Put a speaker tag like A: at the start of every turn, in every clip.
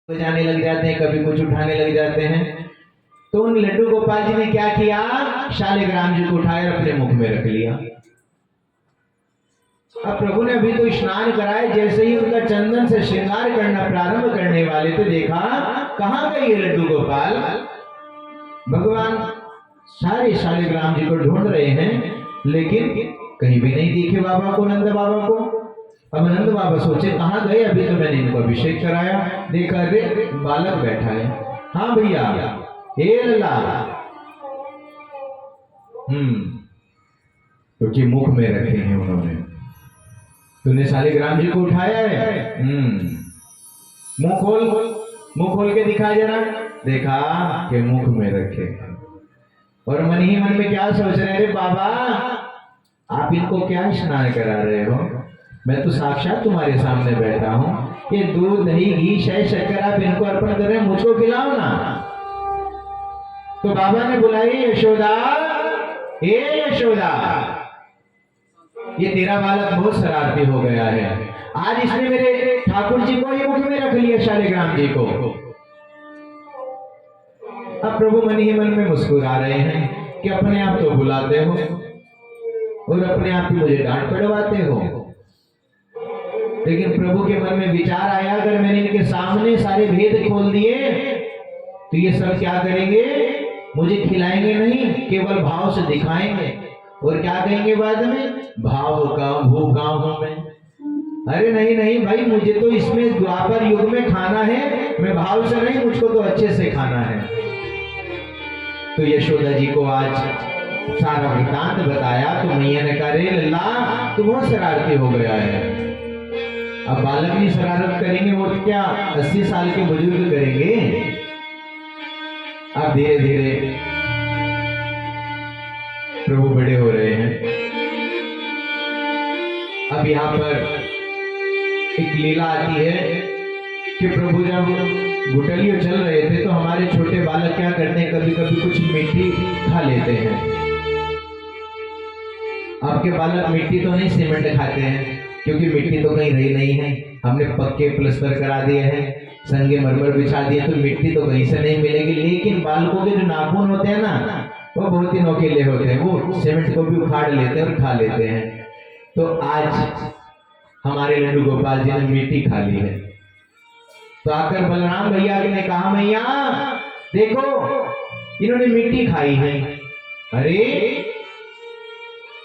A: जाने लग जाते हैं, कभी कुछ उठाने लग जाते हैं। तो उन लड्डू गोपाल जी ने क्या किया, शालिग्राम जी को उठाया अपने मुख में रख लिया। अब प्रभु ने अभी तो स्नान कराए, जैसे ही उनका चंदन से श्रृंगार करना प्रारंभ करने वाले तो देखा कहां गए ये लड्डू गोपाल। भगवान सारे शालिग्राम जी को ढूंढ रहे हैं, लेकिन कहीं भी नहीं दिखे बाबा को, नंद बाबा को। अब नंद बाबा सोचे कहां गए, अभी तो मैंने इनको अभिषेक कराया, देखा रे बालक बैठा है। हाँ भैया, हे लल्ला। क्योंकि मुख में रखे हैं उन्होंने। तूने शालिग्राम जी को उठाया है? मुंह खोल, मुंह खोल के दिखा जरा। देखा कि मुख में रखे। और मन ही मन में क्या सोच रहे, अरे बाबा आप इनको क्या स्नान करा रहे हो, मैं तो साक्षात तुम्हारे सामने बैठा हूं। ये दूध दही घी शहद शक्कर आप इनको अर्पण कर रहे हैं, मुझको खिलाओ ना। तो बाबा ने बुलाई, यशोदा, हे यशोदा, ये तेरा बालक बहुत शरारती हो गया है। आज इसने मेरे ठाकुर जी को ही मुख में रख लिया, शालिग्राम जी को। अब प्रभु मन ही मन में मुस्कुरा रहे हैं कि अपने आप तो बुलाते हो और अपने आप ही मुझे डांट पड़वाते हो। लेकिन प्रभु के मन में विचार आया, अगर मैंने इनके सामने सारे भेद खोल दिए तो ये सब क्या करेंगे, मुझे खिलाएंगे नहीं, केवल भाव से दिखाएंगे। और क्या कहेंगे बाद में, भाव का भूखा हूं मैं। अरे नहीं नहीं भाई, मुझे तो इसमें द्वापर युग में खाना है, मैं भाव से नहीं, मुझको तो अच्छे से खाना है। तो यशोदा जी को आज सारा वृत्तांत बताया तो मैया ने कहा, रे लल्ला तू बहुत शरारती हो गया है। अब बालक भी शरारत करेंगे, वो क्या 80 साल के बुजुर्ग करेंगे। अब धीरे धीरे प्रभु बड़े हो रहे हैं। अब यहाँ पर एक लीला आती है कि प्रभु जब गुटलियों चल रहे थे तो हमारे छोटे बालक क्या करते हैं, कभी कभी कुछ मिट्टी खा लेते हैं। आपके बालक मिट्टी तो नहीं, सीमेंट खाते हैं, क्योंकि मिट्टी तो कहीं रही नहीं है। हमने पक्के प्लास्टर करा दिए हैं, संगे मरमर बिछा दिए, तो मिट्टी तो कहीं से नहीं मिलेगी। लेकिन बालकों के जो नाखून होते हैं ना, वो बहुत ही नोकीले होते हैं, वो सीमेंट को भी उखाड़ लेते हैं और खा लेते हैं। तो आज हमारे लड्डू गोपाल जी ने मिट्टी खा ली है। तो आकर बलराम भैया ने कहा, मैया देखो इन्होंने मिट्टी खाई है। अरे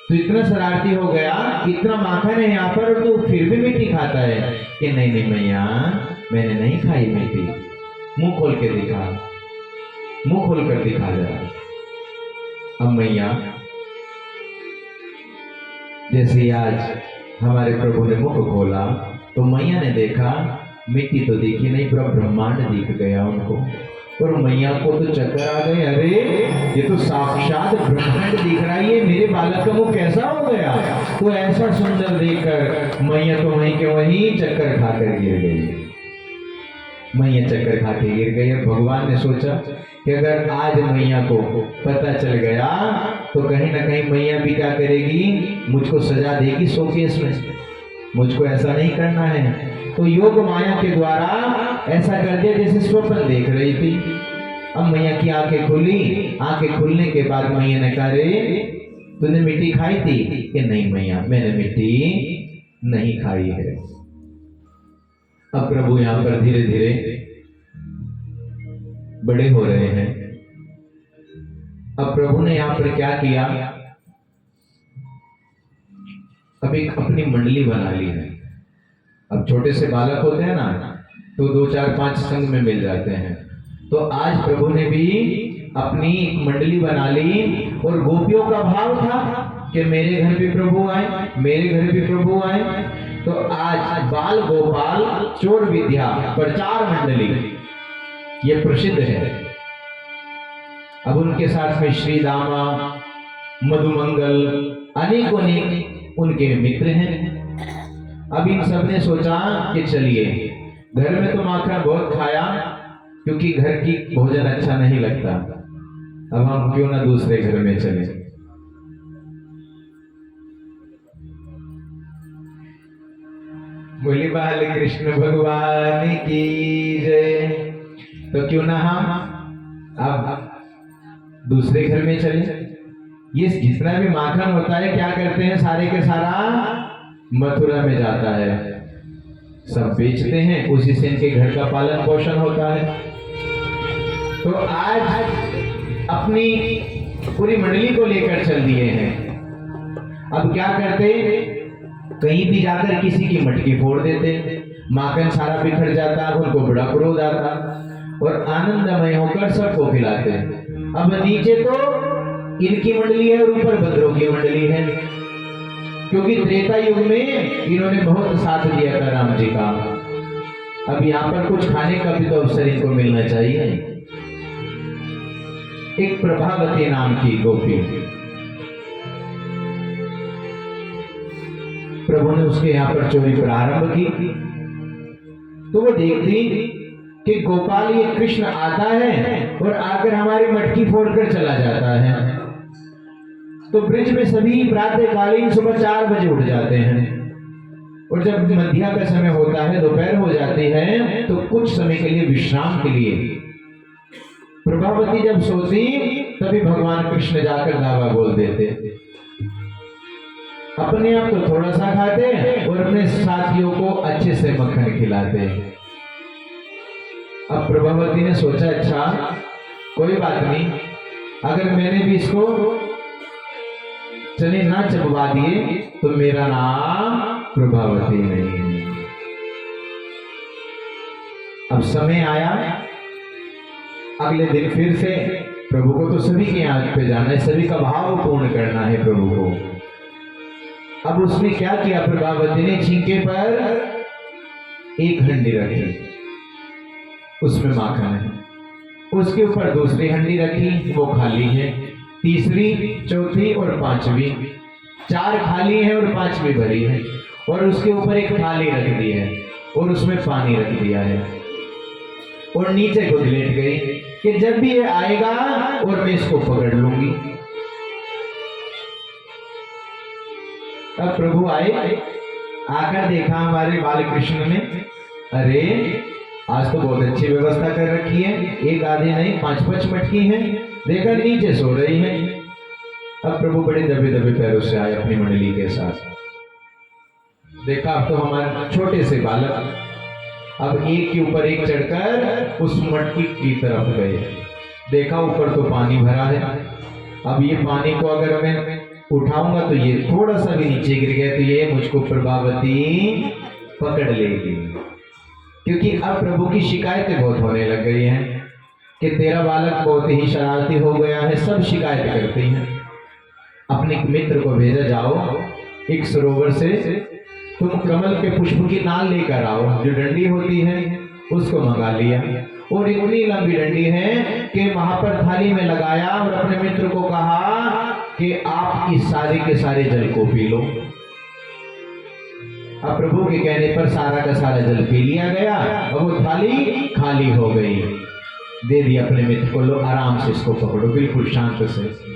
A: तो इतना शरारती हो गया, इतना माखन है यहाँ पर और तू फिर भी मिट्टी खाता है। कि नहीं नहीं मैया, मैंने नहीं खाई मिट्टी। मुंह खोल के दिखा, मुंह खोल कर दिखा जरा। अब मैया जैसे आज हमारे प्रभु ने मुख खोला तो मैया ने देखा, मिट्टी तो दिखी नहीं, पूरा ब्रह्मांड दिख गया उनको। और मैया को तो चक्कर आ गए, अरे ये तो साक्षात ब्रह्मांड दिख रहा है, ये मेरे बालक का मुख कैसा हो गया। तो ऐसा सुंदर देखकर मैया तो वहीं के वहीं चक्कर खाकर गिर गई। मैया चक्कर खा के गिर गई। और भगवान ने सोचा कि अगर आज मैया को पता चल गया तो कहीं ना कहीं मैया भी क्या करेगी, मुझको सजा देगी शोकेस में। मुझको ऐसा नहीं करना है। तो योग माया के द्वारा ऐसा कर दिया जैसे स्वप्न देख रही थी। अब मैया की आंखें खुली, आंखें खुलने के बाद मैया ने कहा, रे तूने मिट्टी खाई थी? कि नहीं मैया, मैंने मिट्टी नहीं खाई है। अब प्रभु यहाँ पर धीरे धीरे बड़े हो रहे हैं। अब प्रभु ने यहाँ पर क्या किया, अब एक अपनी मंडली बना ली है। अब छोटे से बालक होते हैं ना, तो 2 4 5 संग में मिल जाते हैं। तो आज प्रभु ने भी अपनी एक मंडली बना ली। और गोपियों का भाव था कि मेरे घर भी प्रभु आए, मेरे घर भी प्रभु आए। तो आज बाल गोपाल चोर विद्या प्रचार मंडली ये प्रसिद्ध है। अब उनके साथ में श्री दामा, मधुमंगल, अनेकों अनेक उनके मित्र हैं। अब इन सब ने सोचा कि चलिए, घर में तो माखन बहुत खाया, क्योंकि घर की भोजन अच्छा नहीं लगता, अब हम क्यों ना दूसरे घर में चले। बोली बाल कृष्ण भगवान की जय। तो क्यों ना हम अब दूसरे घर में चले। ये जितना भी माखन होता है क्या करते हैं, सारे के सारा मथुरा में जाता है, सब बेचते हैं, उसी से इनके घर का पालन पोषण होता है। तो आज अपनी पूरी मंडली को लेकर चल दिए हैं। अब क्या करते, कहीं भी जाकर किसी की मटकी फोड़ देते, माखन सारा बिखर जाता, उनको बड़ा क्रोध आता और आनंदमय होकर सबको खिलाते। अब नीचे तो इनकी मंडली है और ऊपर बंदरों की मंडली है, क्योंकि त्रेता युग में इन्होंने बहुत साथ दिया था राम जी का। अब यहाँ पर कुछ खाने का भी तो अवसर इनको मिलना चाहिए। एक प्रभावती नाम की गोपी, प्रभु ने उसके यहाँ पर चोरी प्रारंभ की। तो वो देखती कि गोपाल ये कृष्ण आता है और आकर हमारी मटकी फोड़कर चला जाता है। तो ब्रिज में सभी प्रातःकालीन सुबह 4 बजे उठ जाते हैं, और जब मध्या का समय होता है, दोपहर हो जाती है, तो कुछ समय के लिए विश्राम के लिए प्रभावती जब सोती तभी भगवान कृष्ण जाकर दावा बोल देते। अपने आप तो थोड़ा सा खाते और अपने साथियों को अच्छे से मक्खन खिलाते। अब प्रभावती ने सोचा, अच्छा कोई बात नहीं, अगर मैंने भी इसको चने ना चबवा दिए तो मेरा नाम प्रभावती नहीं। अब समय आया, अगले दिन फिर से प्रभु को तो सभी के आंख पे जाना है, सभी का भाव पूर्ण करना है प्रभु को। अब उसने क्या किया, प्रभावती ने छींके पर एक हंडी रखी, उसमें माखन है, उसके ऊपर दूसरी हंडी रखी, वो खाली है, तीसरी, चौथी और पांचवी, 4 खाली है और 5वीं भरी है, और उसके ऊपर एक थाली रख दी है और उसमें पानी रख दिया है, और नीचे खुद लेट गई कि जब भी ये आएगा और मैं इसको पकड़ लूंगी। अब प्रभु आए, आकर देखा हमारे बाल कृष्ण ने, अरे आज तो बहुत अच्छी व्यवस्था कर रखी है, एक आधी नहीं 5-5 मटकी हैं, देखा नीचे सो रही है। अब प्रभु बड़े दबे दबे पैरों से आए अपनी मंडली के साथ, देखा अब तो हमारे छोटे से बालक अब एक के ऊपर एक चढ़कर उस मटकी की तरफ गए, देखा ऊपर तो पानी भरा है। अब ये पानी को अगर मैं उठाऊंगा तो ये थोड़ा सा भी नीचे गिर गया तो ये मुझको प्रभावती पकड़ लेगी, क्योंकि अब प्रभु की शिकायतें बहुत होने लग गई हैं कि तेरा बालक बहुत ही शरारती हो गया है, सब शिकायत करती हैं। अपने मित्र को भेजा, जाओ एक सरोवर से तुम कमल के पुष्प की नाल लेकर आओ, जो डंडी होती है उसको मंगा लिया, और इतनी लंबी डंडी है कि वहां पर थाली में लगाया और अपने मित्र को कहा कि आप इस सारे के सारे जल को पी लो। अब प्रभु के कहने पर सारा का सारा जल पी लिया गया और वो थाली खाली हो गई। दे दिया अपने मित्र को, लो आराम से इसको पकड़ो, बिल्कुल शांत से।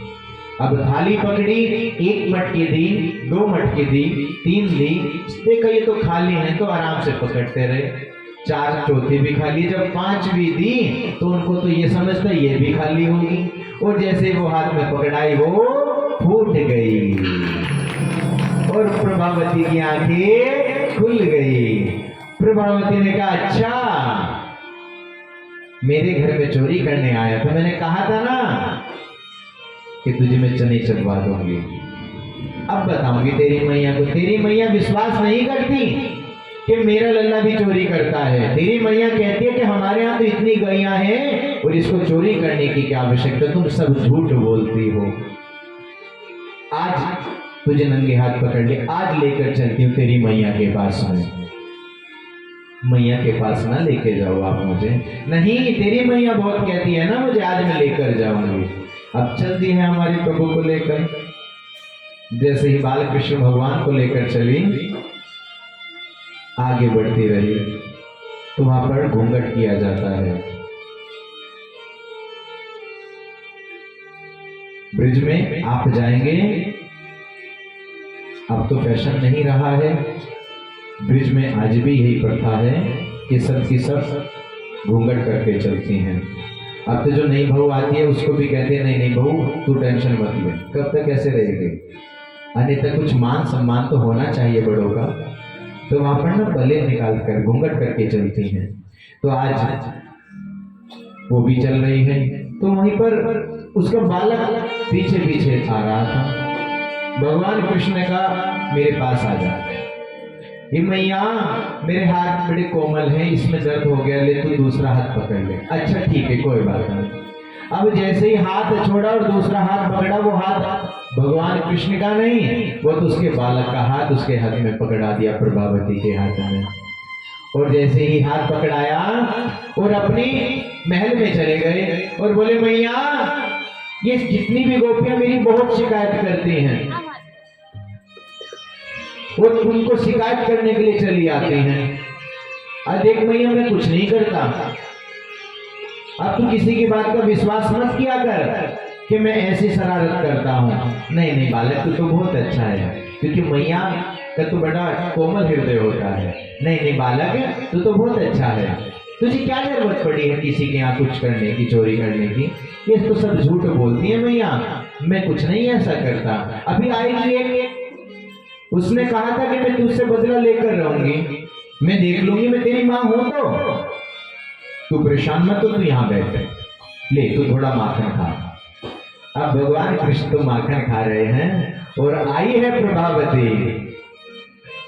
A: अब थाली पकड़ी, 1 मटकी दी, 2 मटकी दी, 3 दी, देखा ये तो खाली है तो आराम से पकड़ते रहे, 4 चौथी भी खाली, जब 5वीं दी तो उनको तो ये समझता ये भी खाली होगी, और जैसे वो हाथ में पकड़ाई वो फूट गई और प्रभावती की आंखें खुल गई। प्रभावती ने कहा, अच्छा मेरे घर में चोरी करने आया तो मैंने कहा था ना कि तुझे मैं चने चबवा दूंगी। अब बताऊंगी तेरी मैया को, तेरी मैया विश्वास नहीं करती कि मेरा लल्ला भी चोरी करता है। तेरी मैया कहती है कि हमारे यहाँ तो इतनी गैया हैं और इसको चोरी करने की क्या आवश्यकता, तुम सब झूठ बोलती हो। आज तुझे नंगे हाथ पकड़ ले, आज लेकर चलती हूँ तेरी मैया के पास में। मैया के पास ना लेके जाओ आप मुझे, नहीं तेरी मैया बहुत कहती है ना मुझे, आज मैं लेकर जाऊंगी। अब चलती है हमारे प्रभु को लेकर, जैसे ही बाल कृष्ण भगवान को लेकर चली, आगे बढ़ती रही तो वहां पर घूंघट किया जाता है। ब्रिज में आप जाएंगे, अब तो फैशन नहीं रहा है, ब्रिज में आज भी यही प्रथा है कि सब की सब घूंघट करके चलती हैं। अब तो जो नई बहू आती है उसको भी कहते हैं नहीं नहीं बहू तू टेंशन मत ले, कब तक ऐसे रहेगी, अन्यथा कुछ मान सम्मान तो होना चाहिए बड़ों का। तो वहां पर ना बले निकाल कर घूंघट करके चलती हैं। तो आज वो भी चल रही है, तो वहीं पर उसका बालक पीछे पीछे आ रहा था। भगवान कृष्ण ने कहा मेरे पास आ जा। ये मैया मेरे हाथ बड़े कोमल हैं, इसमें दर्द हो गया, ले तू दूसरा हाथ पकड़ ले। अच्छा ठीक है कोई बात नहीं। अब जैसे ही हाथ छोड़ा और दूसरा हाथ पकड़ा, वो हाथ भगवान कृष्ण का नहीं, वो तो उसके बालक का हाथ उसके हाथ में पकड़ा दिया, प्रभावती के हाथ में। और जैसे ही हाथ पकड़ाया और अपनी महल में चले गए और बोले मैया ये जितनी भी गोपियां मेरी बहुत शिकायत करती हैं, वो उनको शिकायत करने के लिए चली आती हैं। आज देख मैया मैं कुछ नहीं करता, अब तू किसी की बात का विश्वास मत किया कर कि मैं ऐसी शरारत करता हूँ। नहीं नहीं बालक तू तो बहुत अच्छा है, क्योंकि मैया का तो बड़ा कोमल हृदय होता है। नहीं नहीं बालक तू तो बहुत अच्छा है, तुझे क्या जरूरत पड़ी है किसी के यहाँ कुछ करने की, चोरी करने की, ये तो सब झूठ बोलती है मैया, मैं कुछ नहीं ऐसा करता। अभी आएगी एक, उसने कहा था कि मैं तुझसे बदला लेकर रहूंगी, मैं देख लूंगी, मैं तेरी माँ हूं तो तू परेशान मत, तो तू यहाँ बैठ ले, तू थोड़ा माखन खा। अब भगवान कृष्ण तो माखन खा रहे हैं और आई है प्रभावती।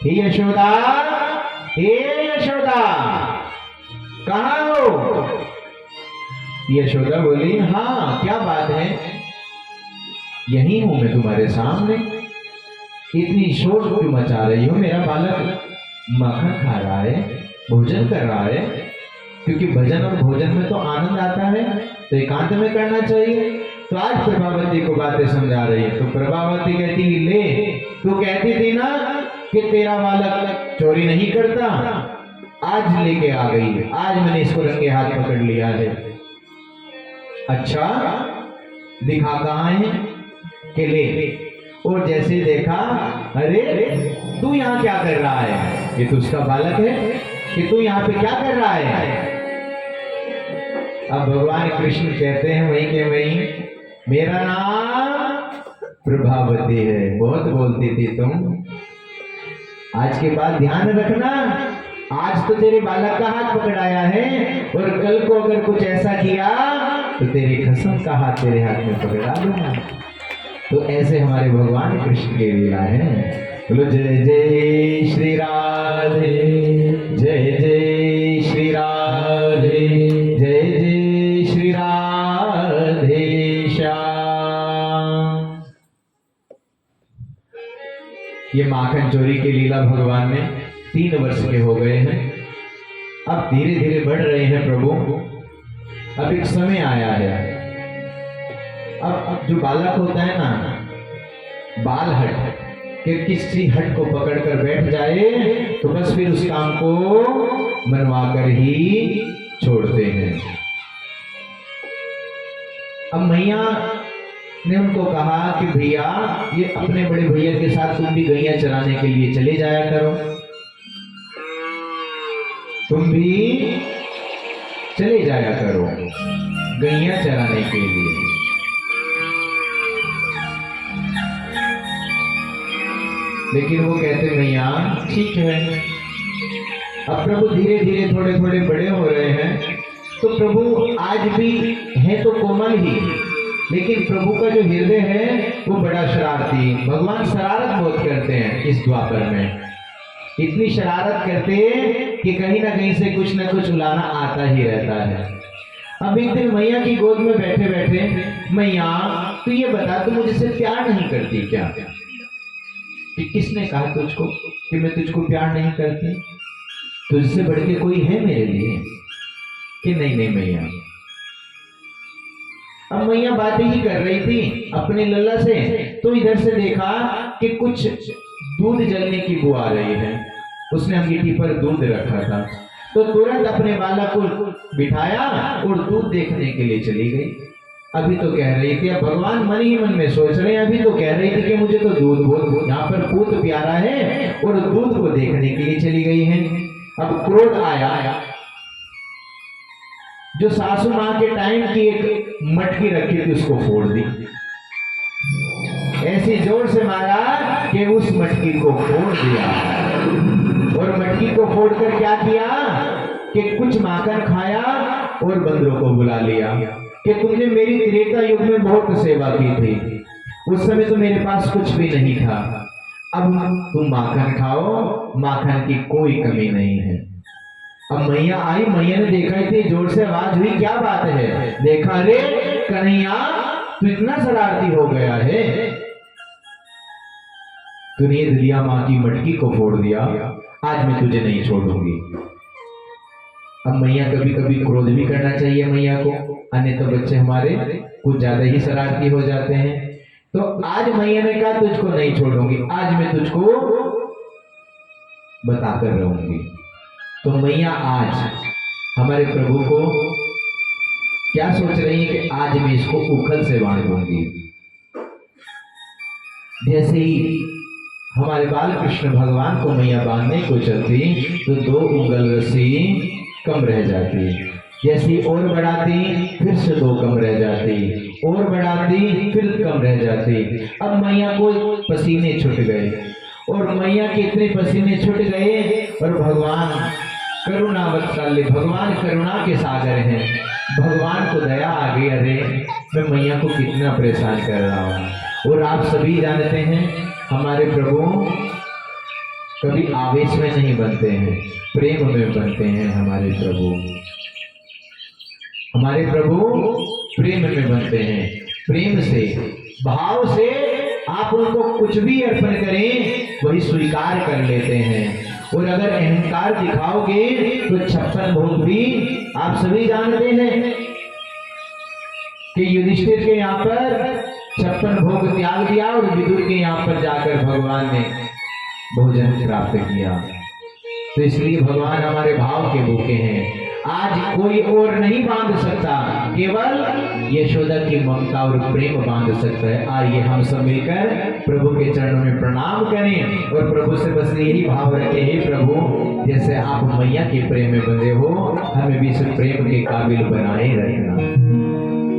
A: हे यशोदा, हे यशोदा कहाँ हो? यशोदा बोली हाँ क्या बात है, यही हूं मैं तुम्हारे सामने, इतनी शोर क्यों मचा रही हो? मेरा बालक माखन खा रहा है, भोजन कर रहा है, क्योंकि भजन और भोजन में तो आनंद आता है, तो एकांत में करना चाहिए। तो आज प्रभावती को बातें समझा रही है। तो प्रभावती कहती ले, तू कहती थी ना कि तेरा बालक चोरी नहीं करता, आज लेके आ गई, आज मैंने इसको रंगे हाथ पकड़ लिया है। अच्छा दिखा कहाँ है कि ले, और जैसे देखा अरे तू यहाँ क्या कर रहा है, ये तो उसका बालक है कि तू यहाँ पे क्या कर रहा है? अब भगवान कृष्ण कहते हैं वही के वही, मेरा नाम प्रभावती है, बहुत बोलती थी तुम, आज के बाद ध्यान रखना, आज तो तेरे बालक का हाथ पकड़ाया है और कल को अगर कुछ ऐसा किया तो तेरी कसम का हाथ तेरे हाथ में पकड़ा दूंगा। तो ऐसे हमारे भगवान कृष्ण की लीला है। बोलो जय जय श्री राधे, जय जय श्री राधे, जय जय श्री राधे श्याम। ये माखन चोरी की लीला भगवान ने 3 वर्ष के हो गए हैं, अब धीरे धीरे बढ़ रहे हैं प्रभु। अब एक समय आया है, अब जो बालक होता है ना, बाल हट कि किसी हट को पकड़कर बैठ जाए तो बस फिर उस काम को मनवा कर ही छोड़ते हैं। अब मैया ने उनको कहा कि भैया ये अपने बड़े भैया के साथ तुम भी गैया चराने के लिए चले जाया करो, तुम भी चले जाया करो गैया चराने के लिए। लेकिन वो कहते भैया ठीक है। अब प्रभु धीरे धीरे थोड़े थोड़े बड़े हो रहे हैं, तो प्रभु आज भी है तो कोमल ही, लेकिन प्रभु का जो हृदय है वो बड़ा शरारती। भगवान शरारत बहुत करते हैं इस द्वापर में, इतनी शरारत करते कि कहीं ना कहीं से कुछ ना कुछ उलाना आता ही रहता है। अब एक दिन मैया की गोद में बैठे बैठे, मैया तू ये बता तू मुझसे प्यार नहीं करती क्या? कि किसने कहा तुझको कि मैं तुझको प्यार नहीं करती? तुझसे बढ़ के कोई है मेरे लिए? कि नहीं नहीं मैया। अब मैया बातें ही कर रही थी अपने लल्ला से, तो इधर से देखा कि कुछ दूध जलने की बू आ रही है। उसने अंगीठी पर दूध रखा था, तो तुरंत अपने बालक को बिठाया और दूध देखने के लिए चली गई। अभी तो कह रही थी, अब भगवान मन ही मन में सोच रहे हैं, अभी तो कह रही थी कि मुझे तो दूध बहुत यहाँ पर पूत प्यारा है और दूध को देखने के लिए चली गई हैं। अब क्रोध आया, जो सासू माँ के टाइम की एक मटकी रखी थी उसको फोड़ दी, ऐसी जोर से मारा कि उस मटकी को फोड़ दिया। और मटकी को फोड़कर क्या किया कि कुछ माखन खाया और बंदरों को बुला लिया कि तुमने मेरी त्रेता युग में बहुत सेवा की थी, उस समय तो मेरे पास कुछ भी नहीं था, अब तुम माखन खाओ, माखन की कोई कमी नहीं है। अब मैया आई, मैया ने देखा, इतनी जोर से आवाज हुई, क्या बात है? देखा, अरे कन्हैया तू इतना शरारती हो गया है, तूने दलिया माँ की मटकी को फोड़ दिया, आज मैं तुझे नहीं छोड़ूंगी। अब मैया कभी कभी क्रोध भी करना चाहिए मैया को, अन्यथा तो बच्चे हमारे कुछ ज्यादा ही शरारती हो जाते हैं। तो आज मैया ने कहा तुझको नहीं छोड़ूंगी, आज मैं तुझको बताकर रहूंगी। तो मैया आज हमारे प्रभु को क्या सोच रही है कि आज मैं इसको उखल से बांध दूंगी। जैसे ही हमारे बाल कृष्ण भगवान को मैया बांधने को चलती तो 2 उंगल रस्सी कम रह जाती, जैसी और बढ़ाती फिर से 2 कम रह जाती, और बढ़ाती फिर कम रह जाती। अब मैया को पसीने छूट गए, और मैया के इतने पसीने छूट गए, और भगवान करुणा वत्सल्य, भगवान करुणा के सागर हैं, भगवान को दया आ गई, अरे मैं मैया को कितना परेशान कर रहा हूँ। और आप सभी जानते हैं हमारे प्रभु कभी आवेश में नहीं बनते हैं, प्रेम में बनते हैं। हमारे प्रभु प्रेम में बनते हैं, प्रेम से, भाव से आप उनको कुछ भी अर्पण करें वही स्वीकार कर लेते हैं। और अगर अहंकार दिखाओगे तो 56 भोग भी आप सभी जानते हैं कि युधिष्ठिर के यहाँ पर 56 भोग त्याग दिया और विदुर के यहाँ पर जाकर भगवान ने भोजन प्राप्त किया। तो इसलिए भगवान हमारे भाव के भूखे हैं। आज कोई और नहीं बांध सकता, केवल यशोदा की ममता और प्रेम बांध सकता है। आइए हम सब मिलकर प्रभु के चरणों में प्रणाम करें और प्रभु से बस यही भाव रखें, हे प्रभु जैसे आप मैया के प्रेम में बंधे हो, हमें भी इस प्रेम के काबिल बनाए रखना।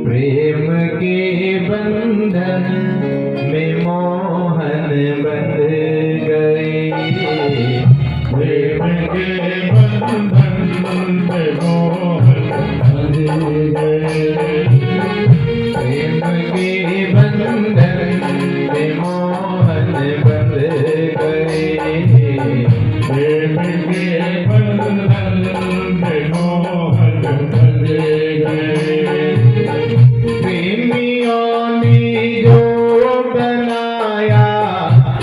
A: प्रेम के बंधन में मोहन बंध गए, प्रेम के बंधन में मोहन बंध गए, प्रेम के बंधन में मोहन बंध गए, प्रेम के बंधन में मोहन बंध गए। प्रेमियों ने जो बनाया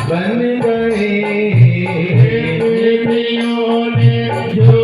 A: बन गए, प्रेमियों ने जो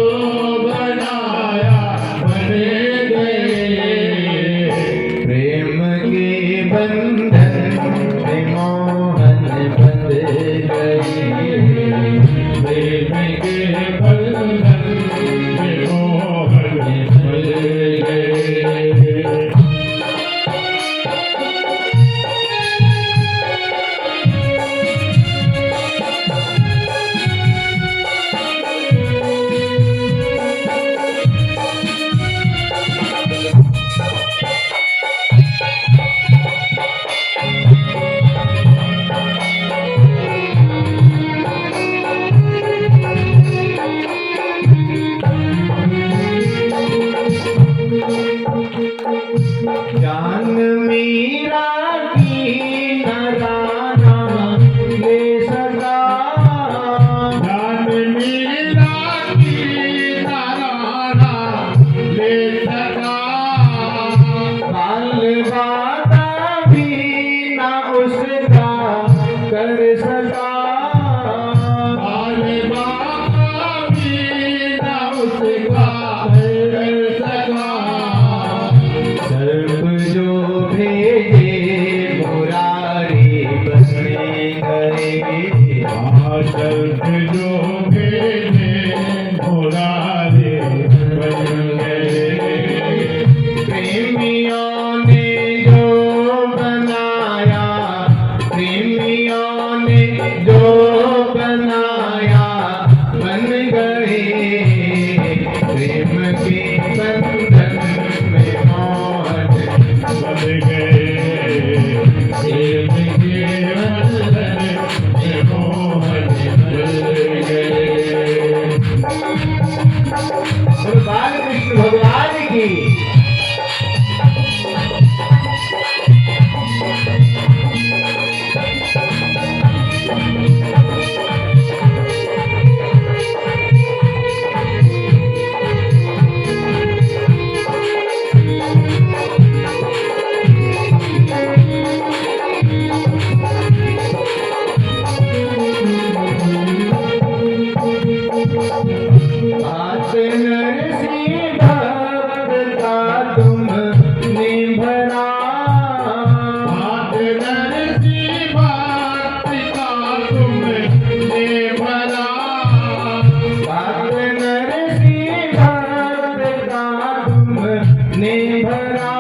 A: ने भरा,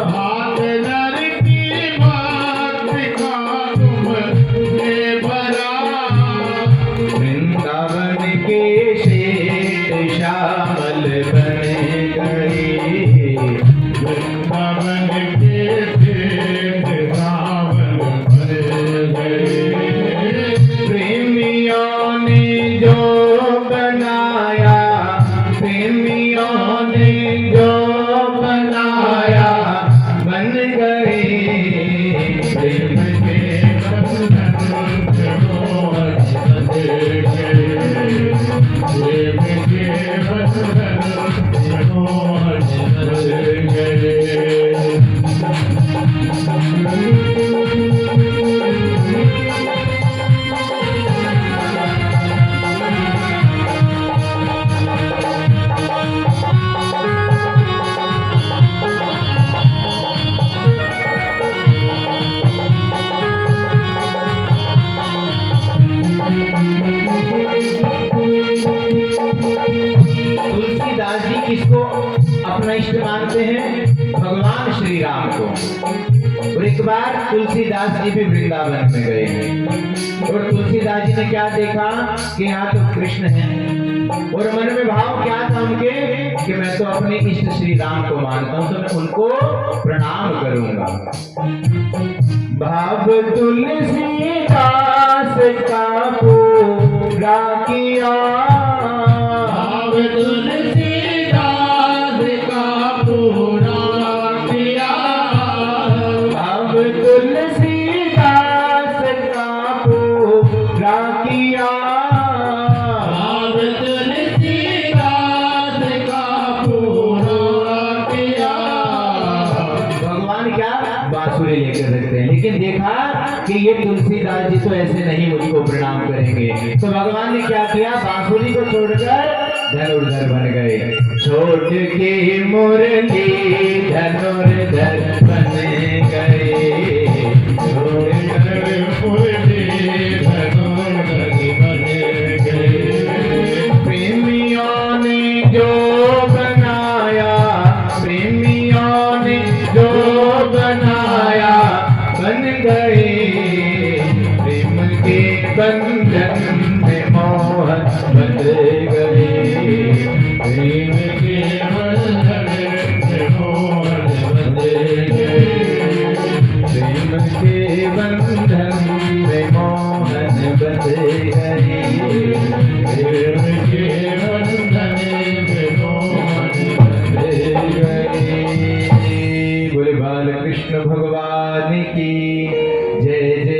B: हाथ नर की भक्ति का तुमने भरा।
A: वृंदावन के शेठ श्यामल बन गए,
B: वृंदावन के शेठ श्यामल बन गए।
A: प्रेमियों ने जो बनाया, प्रेमियों ने जो बनाया, बन गए प्रेम के
B: बंधन मोहन बन गए। प्रेम के बंधन मोहन बन गए।
A: तुलसीदास जी किसको अपना इष्ट मानते हैं? भगवान श्री राम को। और एक बार तुलसीदास जी भी वृंदावन में गए हैं और तुलसीदास जी ने क्या देखा कि यहाँ तो कृष्ण हैं और मन में भाव क्या था उनके कि मैं तो अपने इष्ट श्री राम को मानता हूँ, तो मैं उनको प्रणाम करूंगा। भाव तुलसीदास का पूरा किया,
B: भाव तुलसीदास का पूरा किया।
A: भाव तुलसीदास का पूरा किया,
B: भाव तुलसीदास का पूरा किया।
A: भगवान क्या बांसुरी लेकर रखते हैं, लेकिन देखा कि ये तुलसीदास जी तो ऐसे नहीं मुझको प्रणाम करेंगे, तो भगवान ने क्या किया, बांसुरी को छोड़कर धनुर्धर बन गए। छोड़ के मुरली धनुर्धर बन गए,
B: छोड़कर मुरली धनुर्धर बन गए।
A: प्रेमियों ने जो बनाया, प्रेमियों ने जो बनाया, बन गए प्रेम के बंधन में मोहन बन गए।
B: प्रेम के बंधन में मोहन बन गए।
A: प्रेम के बंधन में मोहन बन गए।
B: प्रेम के बंधन में मोहन बन गए।
A: बोले बाल कृष्ण भगवान की जय जय।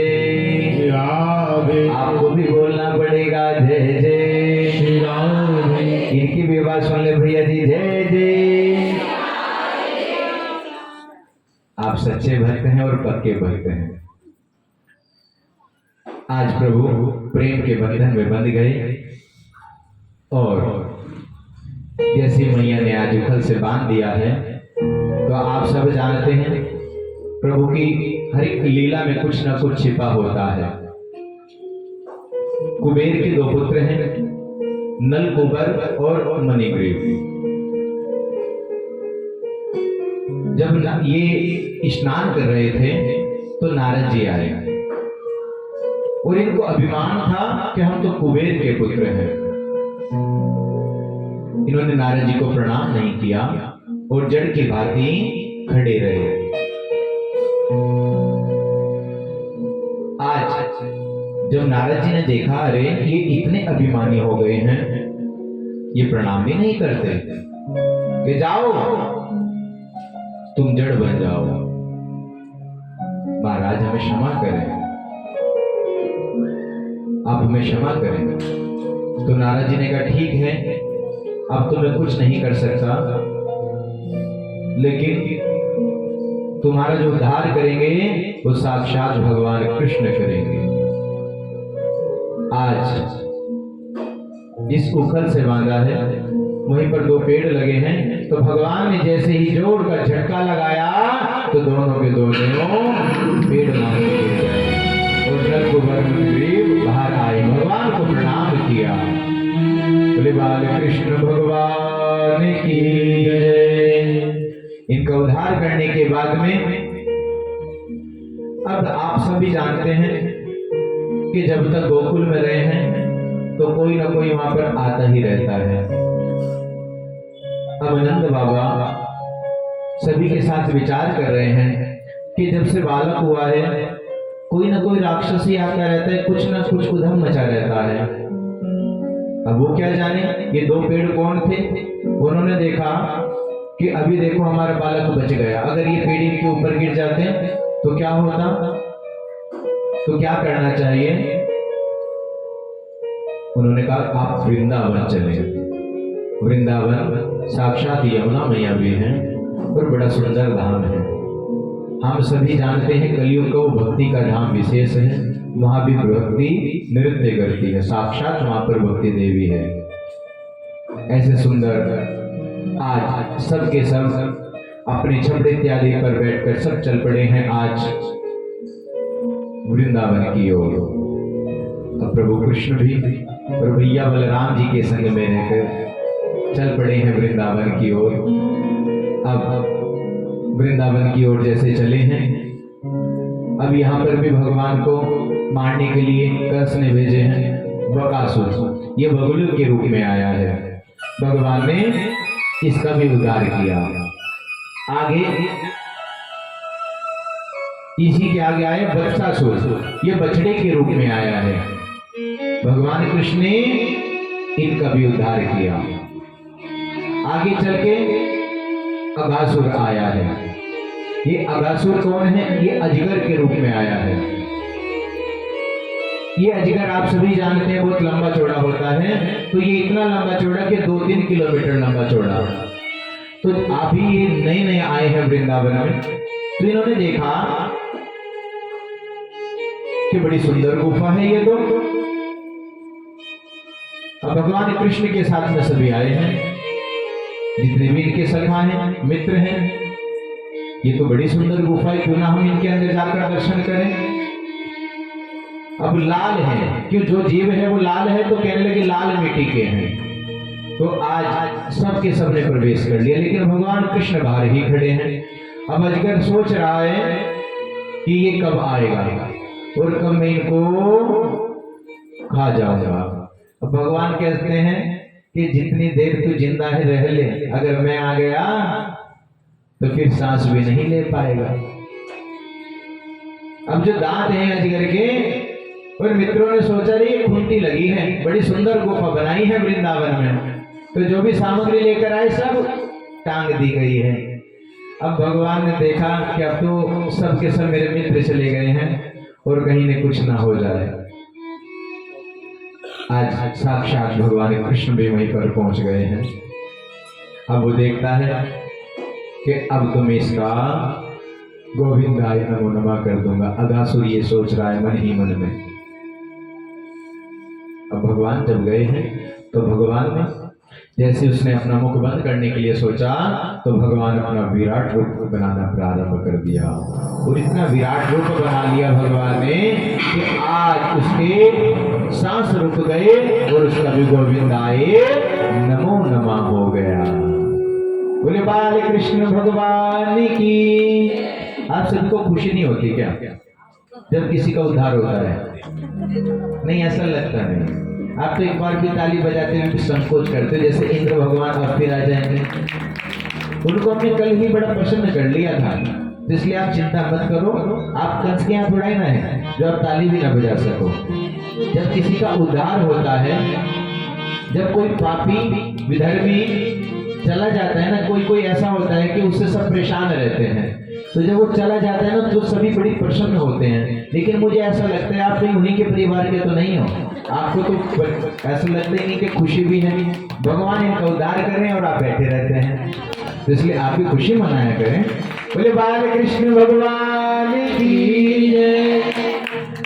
B: राधे
A: आपको भी बोलना पड़ेगा जय जय।
B: श्री राधे
A: इनकी भी आवाज सुन ले भैया जी, जय जय। आप सच्चे भक्त हैं और पक्के भक्त हैं। आज प्रभु प्रेम के बंधन में बंध गए और जैसी मैया ने आज उखल से बांध दिया है, तो आप सब जानते हैं प्रभु की हर एक लीला में कुछ ना कुछ छिपा होता है। कुबेर के दो पुत्र हैं, नलकुबर और मणिग्रीव। जब ये स्नान कर रहे थे तो नारद जी आए और इनको अभिमान था कि हम तो कुबेर के पुत्र हैं। इन्होंने नारद जी को प्रणाम नहीं किया और जड़ की भांति खड़े रहे। आज जब नारद जी ने देखा अरे ये इतने अभिमानी हो गए हैं, ये प्रणाम भी नहीं करते, कि जाओ तुम जड़ बन जाओ, महाराज हमें क्षमा करें, आप हमें क्षमा करें। तो नारद जी ने कहा ठीक है, अब तो मैं कुछ नहीं कर सकता, लेकिन तुम्हारा जो उद्धार करेंगे वो साक्षात भगवान कृष्ण करेंगे। आज इस उखल से बांधा है, वहीं पर दो पेड़ लगे हैं, तो भगवान ने जैसे ही जोर का झटका लगाया तो दोनों के दोनों पेड़ मांग गिर गए और नलकुबर मणिग्रीव बाहर आए, भगवान को प्रणाम किया। बोले बाल कृष्ण भगवान की जय। इनका उद्धार करने के बाद में अब आप सभी जानते हैं कि जब तक गोकुल में रहे हैं तो कोई ना कोई वहां पर आता ही रहता है। अब नंद बाबा सभी के साथ विचार कर रहे हैं कि जब से बालक हुआ है कोई ना कोई राक्षस ही आता रहता है, कुछ ना कुछ उधम मचा रहता है। अब वो क्या जाने ये दो पेड़ कौन थे। उन्होंने देखा कि अभी देखो हमारा बालक बच गया, अगर ये पेड़ इनके ऊपर गिर जाते तो क्या होता, तो क्या करना चाहिए। उन्होंने कहा आप वृंदावन चले। वृंदावन साक्षात यमुना मैया भी हैं और बड़ा सुंदर धाम है। हम सभी जानते हैं कलयुग का वो भक्ति का धाम विशेष है, वहां भी भक्ति नृत्य करती है, साक्षात वहां पर भक्ति देवी है। ऐसे सुंदर आज सबके सब अपने छपड़े इत्यादि पर बैठकर सब चल पड़े हैं आज वृंदावन की ओर। अब प्रभु कृष्ण भी और भैया बलराम जी के संग में रहकर चल पड़े हैं वृंदावन की ओर। अब वृंदावन की ओर जैसे चले हैं, अब यहाँ पर भी भगवान को मारने के लिए कंस ने भेजे हैं बकासुर, ये बगुल के रूप में आया है। भगवान ने इसका भी उद्धार किया। आगे इसी के आगे आए बत्सासुर, ये बछड़े के रूप में आया है। भगवान कृष्ण ने इनका भी उद्धार किया। आगे चल के अगासुर आया है। ये अगासुर कौन है, ये अजगर के रूप में आया है। ये अजगर आप सभी जानते हैं बहुत लंबा चौड़ा होता है, तो ये इतना लंबा चौड़ा कि 2-3 किलोमीटर लंबा चौड़ा। तो आप ही ये नए नए आए हैं वृंदावन में, तो इन्होंने देखा कि बड़ी सुंदर गुफा है ये तो। अब भगवान कृष्ण के साथ में सभी आए हैं, जितने भी इनके सखा हैं मित्र हैं। ये तो बड़ी सुंदर गुफा है, क्यों ना हम इनके अंदर जाकर दर्शन करें। अब लाल है, क्यों जो जीव है वो लाल है, तो कहने लगे लाल मिट्टी के हैं। तो आज सबके सब ने प्रवेश कर लिया, लेकिन भगवान कृष्ण बाहर ही खड़े हैं। अब अजगर सोच रहा है कि ये कब आएगा और कब मैं इनको खा जाऊंगा। अब भगवान कहते हैं कि जितनी देर तू जिंदा है रह ले, अगर मैं आ गया तो फिर सांस भी नहीं ले पाएगा। अब जो दांत हैं अजगर के, और मित्रों ने सोचा रे ये खूंटी लगी है, बड़ी सुंदर गुफा बनाई है वृंदावन में, तो जो भी सामग्री लेकर आए सब टांग दी गई है। अब भगवान ने देखा कि अब तो सबके सब मेरे मित्र चले गए हैं और कहीं ने कुछ ना हो जाए। आज साक्षात भगवान कृष्ण भी वहीं पर पहुंच गए हैं। अब वो देखता है कि अब तो मैं इसका गोविंदाय नमो नमः कर दूंगा। अगासुर ये सोच रहा है मन ही मन में। अब भगवान जब गए हैं तो भगवान ने जैसे उसने अपना मुख बंद करने के लिए सोचा, तो भगवान अपना विराट रूप बनाना प्रारंभ कर दिया और इतना विराट रूप बना लिया भगवान ने कि आज उसके सांस रुक गए और उसका भी गोविंदाय नमो नमः हो गया। बोले बाल कृष्ण भगवान की। आप सबको खुशी नहीं होती क्या जब किसी का उद्धार होता है? नहीं, ऐसा लगता नहीं। आप तो एक बार भी ताली बजाते हुए संकोच करते, जैसे इंद्र भगवान अब फिर आ जाएंगे। उनको हमने कल ही बड़ा प्रसन्न कर लिया था, इसलिए आप चिंता मत करो। आप कंस के यहाँ थोड़ा ही ना है जो आप ताली भी ना बजा सको। जब किसी का उद्धार होता है, जब कोई पापी विधर्मी चला जाता है ना, कोई ऐसा होता है कि उससे सब परेशान रहते हैं, तो जब वो चला जाता है ना तो सभी बड़ी प्रसन्न होते हैं। लेकिन मुझे ऐसा लगता है आप कहीं उन्हीं के परिवार के तो नहीं हो, आपको तो ऐसा लगता ही नहीं कि खुशी भी है, भगवान इनका उद्धार करें और आप बैठे रहते हैं, तो इसलिए आप भी खुशी मनाया करें। बोले बाल कृष्ण भगवान की जय।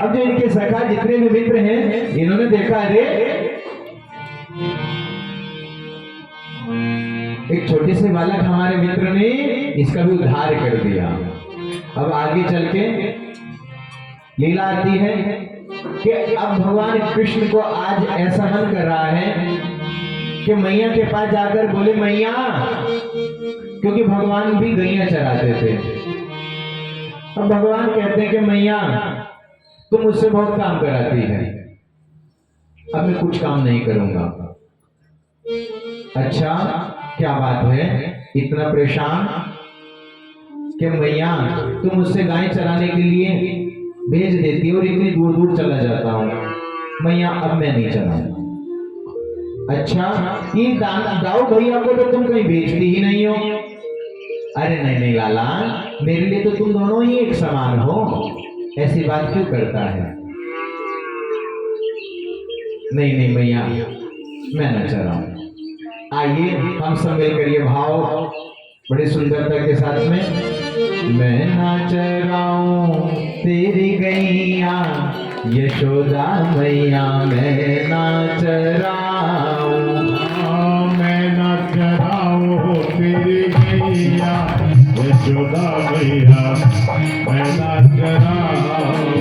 A: अब जो इनके सखा जितने भी मित्र हैं, इन्होंने देखा अरे एक छोटे से बालक हमारे मित्र ने इसका भी उद्धार कर दिया। अब आगे चल के लीला आती है कि अब भगवान कृष्ण को आज ऐसा मन कर रहा है कि मैया के पास जाकर बोले मैया क्योंकि भगवान भी गैया चराते थे। अब भगवान कहते हैं कि मैया तुम मुझसे बहुत काम कराती है, अब मैं कुछ काम नहीं करूंगा। अच्छा क्या बात है, इतना परेशान कि मैया तुम मुझसे गाय चराने के लिए भेज देती हो और इतनी दूर दूर चला जाता हूं, मैया अब मैं नहीं चलाऊंगा। अच्छा इन दाऊ भैया को तो तुम कहीं भेजती ही नहीं हो। अरे नहीं नहीं लाला, मेरे लिए तो तुम दोनों ही एक समान हो, ऐसी बात क्यों करता है। नहीं नहीं भैया मैं न चलाऊं। आइए हम सब मिलकर ये भाव बड़ी सुंदरता के साथ में, मैं ना चराऊं तेरी गैया यशोदा मैया, मैं ना चराऊं,
B: मैं ना चराऊं तेरी गैया यशोदा मैया, मैं ना चराऊं,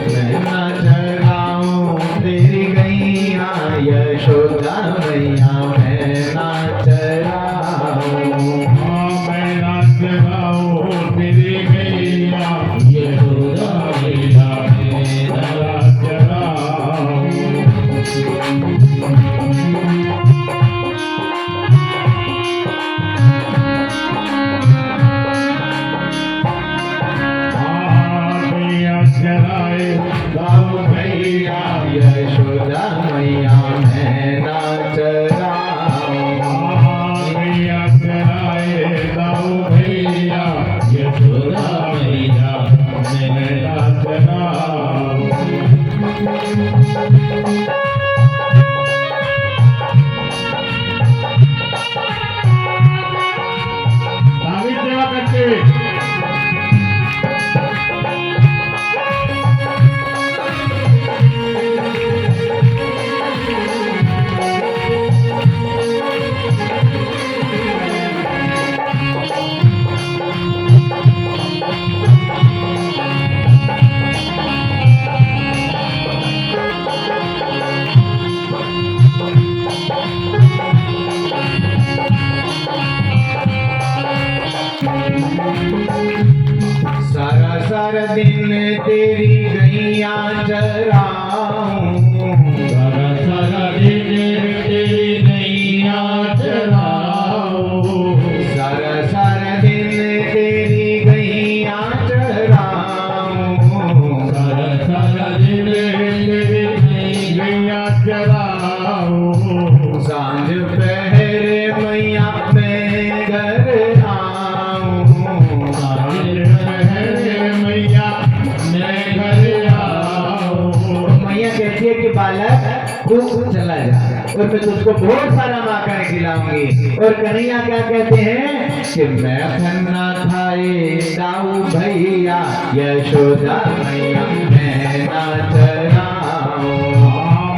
A: मैं ना चराऊं तेरी गैया यशोदा मैया, मैं ना चराऊं,
B: मैं ना चराऊं तेरी गैया यशोदा मैया, मैं ना चराऊं। चराए दाऊ भैया
A: यशोदा मैया, मैं ना चराऊं,
B: भैया चराए दाऊ भैया यशोदा मैया, मैं ना चराऊं। ताली सेवा करते हुए
A: सारा सारा दिन तेरी गैया चराऊं,
B: सारा सारा दिन तेरी गैया चराऊं,
A: सारा सारा दिन तेरी गैया चराऊं,
B: सारा सारा दिन तेरी गैया चराऊं,
A: सांझ पहरे मैया मैं घर आऊं,
B: सारे पहरे मैया मैं घर आऊं।
A: मैया कहती है कि बालक तू चला जा और मैं तुझको बहुत सारा माखन खिलाऊंगी। और कन्हैया क्या कहते हैं कि मैं खन्ना खाए दाऊ भैया यशोदा मैया, मैं ना चराऊं,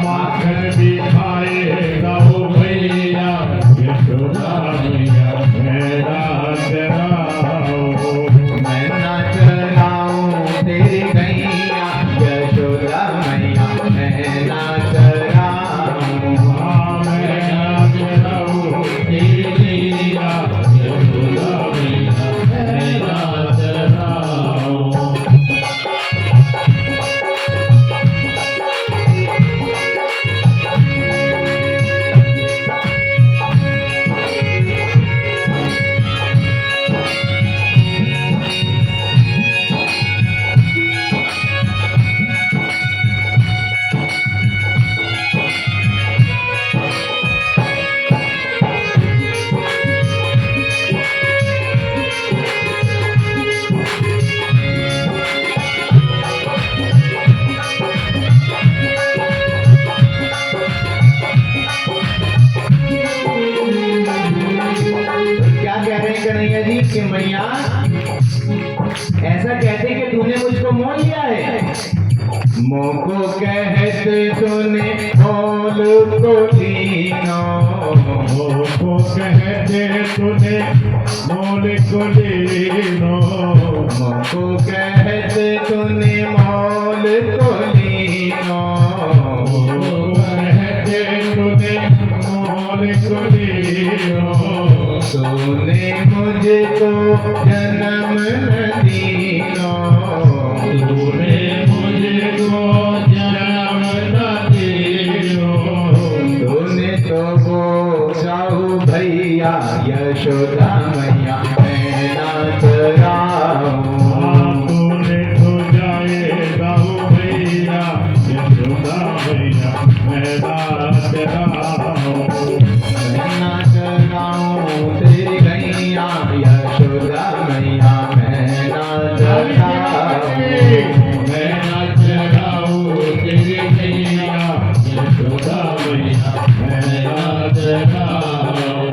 B: माखन भी खाए दाऊ भैया यशोदा मैया, मैं ना चराऊं।
A: मैं ना चराऊं तेरी गैया यशोदा मैया, मैं ना चराऊं,
B: मैं ना चराऊं तेरी गैया यशोदा मैया, मैं ना चराऊं।
A: क्या कह रहे हैं कन्हैया जी कि मैया ऐसा कहते कि तूने मुझको मोल लिया है। मोको कहते तूने मोल को लीनो,
B: को कहते तूने मोल को लीनो,
A: मोको कहते तूने मोल को लीनो,
B: कहते तूने मोल को लीनो,
A: तूने मुझको जन्म न दीनो,
B: तूने मुझको जन्म न दियो,
A: तूने तो वो जाऊ भैया यशोदा मैया मैं नाच राहूं।
B: तूने तो जाए गाऊ भैया यशोदा भैया मैं नाच रहा हूँ।
A: मैं नाच राहूं तेरी गैया यशोदा मैया मैं नाच राहूं।
B: मैं नाच रहा हूँ तेरी मैया यशोदा मैया मैं नाच रहा हूँ।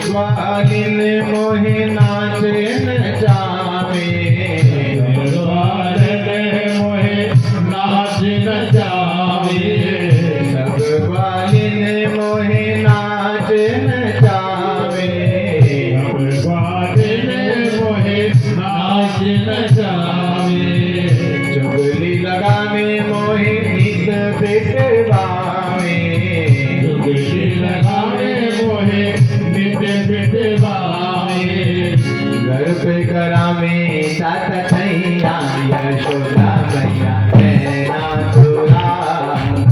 A: ग्वालिन मोहे नाचे नचावे,
B: मोहे नाच नचावे,
A: सब ग्वालिन मोहे नाच नचावे,
B: मोहे नाच नचावे,
A: चुगली लगावे मोहे नित पिटवावे,
B: चुगली लगावे मोहे नित पिटवावे,
A: घर पे करावे तात थैया यशोदा मैया मैं नाच राहूं।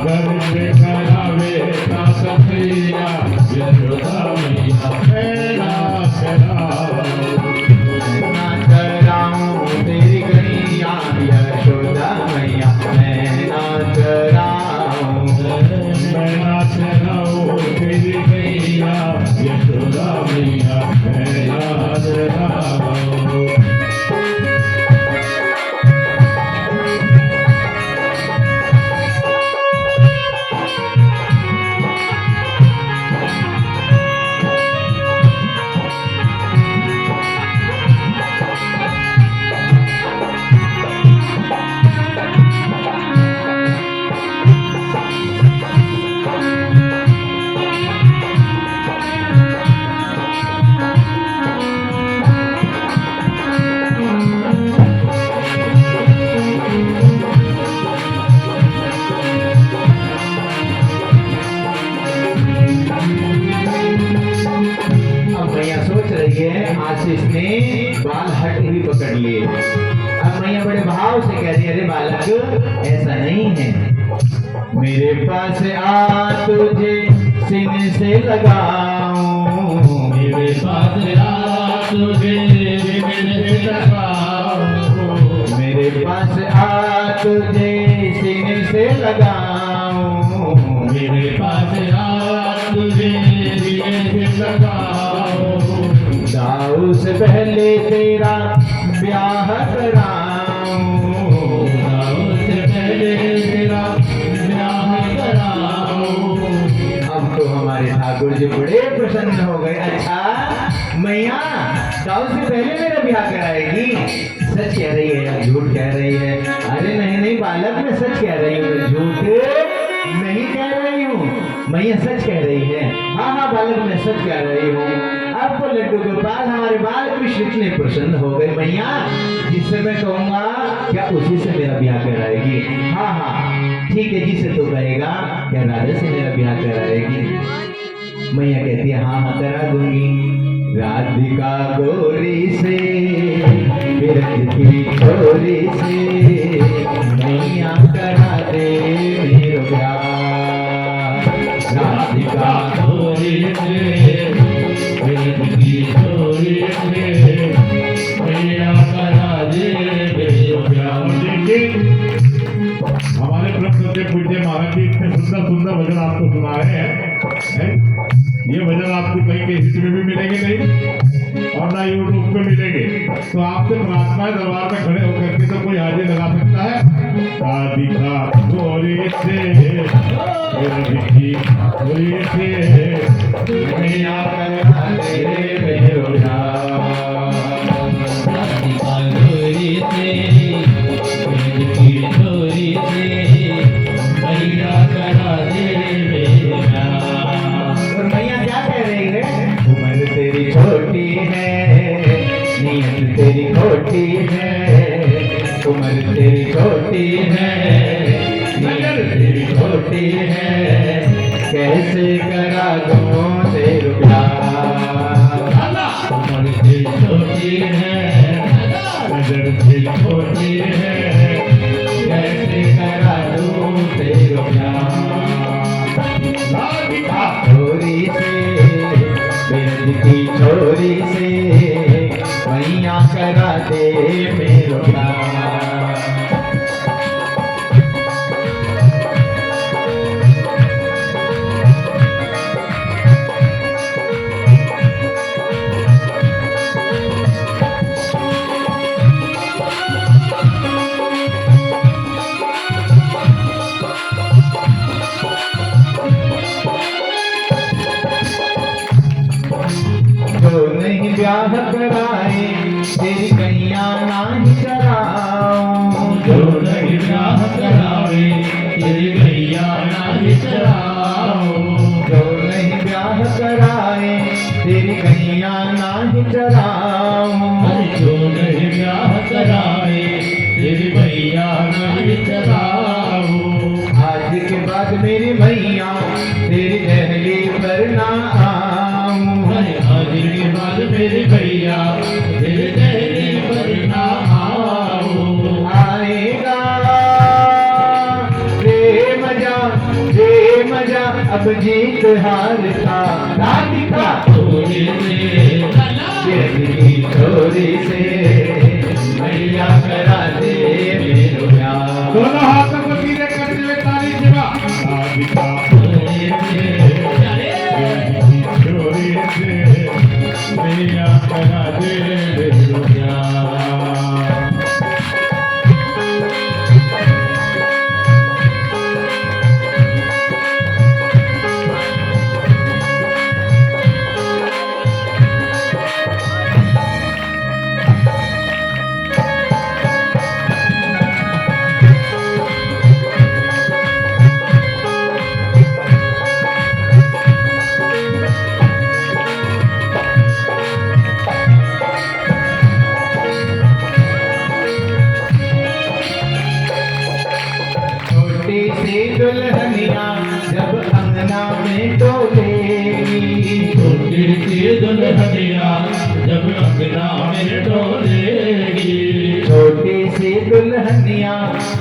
B: घर पे करावे दास भैया यशोदा मैया मैं नाच रहा हूँ।
A: मैं नाच राहूं तेरी गैया यशोदा मैया मैं नाच राहूं।
B: मैं नाच रहा हूँ तेरी मैया यशोदा मैया मैं नाच रहा हूँ।
A: अब मैया सोच रही है आशीष ने बाल हट भी पकड़ लिए। अब मैया बड़े भाव से कह रही है, अरे बालक ऐसा नहीं है, मेरे पास आ तुझे सीने से लगाऊं,
B: मेरे पास आ तुझे सीने से लगाऊं,
A: मेरे पास आ तुझे सीने से लगाऊं,
B: मेरे पास आ तुझे सीने से लगाऊं,
A: दाऊ से पहले तेरा ब्याह कराऊं,
B: उससे पहले तेरा ब्याह कराऊं।
A: अब तो हमारे ठाकुर जी बड़े प्रसन्न हो गए। अच्छा मैया दाऊ से पहले मेरा ब्याह कराएगी? सच कह रही है या झूठ कह रही है? अरे नहीं नहीं बालक मैं सच कह रही हूँ, मैं झूठ नहीं कह रही हूँ। मैया सच कह रही है। हाँ हाँ बालक मैं सच कह रही हूँ। अब तो लड्डू गोपाल हमारे बाल कृष्ण इतने प्रसन्न हो गए मैया, जिससे मैं कहूँगा क्या उसी से मेरा ब्याह कराएगी? हाँ हाँ ठीक है, जिसे तो कहेगा क्या राधा से मेरा ब्याह कराएगी? मैया कहती है हाँ हाँ करा दूंगी। राधिका गोरी से बिरज की छोरी से मैया करा दे मेरो ब्याह। राधिका
B: गोरी से बिरज की छोरी से मैया करा दे मेरो ब्याह। देखिए हमारे प्रश्न से पूज्य महाराज जी इतने सुंदर सुंदर भजन आपको सुना रहे हैं। ये भजन आपको कहीं के हिस्से में भी मिलेंगे नहीं और ना यूट्यूब पे मिलेंगे। तो आपसे प्रार्थना है, दरबार में खड़े होकर के तो कोई हाजिर लगा सकता है। शादी का गोरी से गोरी से मैया करा दे मेरो प्यार।
C: शादी का गोरी से छोरी से मैया करा दे मेरो प्यार।
A: और मैया क्या कह रही है? उम्र तेरी छोटी है, नीयत तेरी खोटी है। उम्र तेरी छोटी है, नीयत तेरी खोटी है। कैसे करा दूं तेरे प्यार?
C: उम्र से छोटी है,
B: नजर दिल खोटी है,
A: कैसे करा दूं तेरे प्यार?
B: शादी का
A: छोरी से, बेद की छोरी से मैया करा दे मेरो प्यार। जो नहीं ब्याह कराए तेरी कैया नाही चराऊं।
C: जो नहीं ब्याह करावे तेरी गैया नाही चराओ।
A: जो नहीं ब्याह कराए तेरी कैया नाही चराऊं।
C: जो नहीं ब्याह करावे तेरी गैया नाही चराओ।
A: आज के बाद मेरी मैया तेरी दहली पर ना आऊं।
C: आज के बाद मेरे भैया तेरे दहली पर ना आओ।
A: आएगा रे मजा अब जीत हार का। राधिका
C: छोरी से
A: की छोरी से मैया करा दे मेरो प्यार।
B: दोनों हाथों को सीधे करते हुए ताली सेवा। शादी का
C: छोरी से
B: छोरी से मैया करा दे मेरो प्यार।
A: छोटी सी दुल्हनिया जब अंगना में डोलेगी।
C: छोटी सी दुल्हनिया जब अंगना में डोलेगी।
A: छोटी सी दुल्हनिया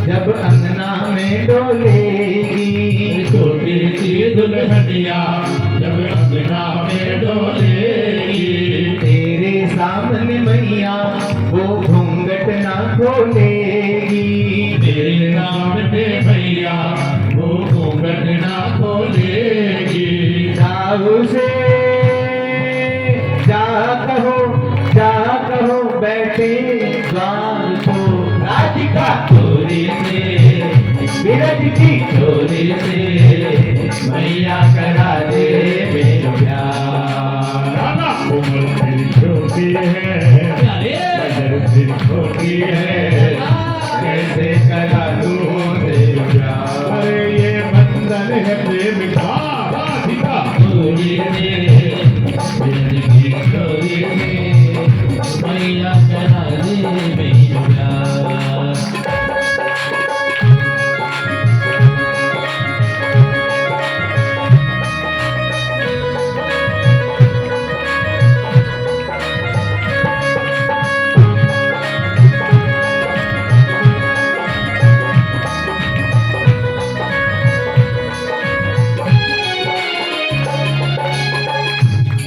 A: जब अंगना में डोलेगी।
C: छोटी सी दुल्हनिया जब अंगना में डोलेगी।
A: तेरे सामने मैया वो घूंघट ना खोलेगी।
C: तेरे नाम पे भैया वो घूंघट ना खोलेगी।
A: साहू से जा कहो बैठे द्वार को। राधिका
C: छोरी से
A: विरज की
C: छोरी से
A: मैया करा दे मेरो प्यार।
B: राधा उम्र तेरी छोटी है, नजर तेरी खोटी है,
A: कैसे करा दूं तेरे प्यार?
B: अरे ये बंधन है प्रेम का। राधिका
C: छोरी से जिंदगी छोरी से मैया करा दे मेरो प्यार।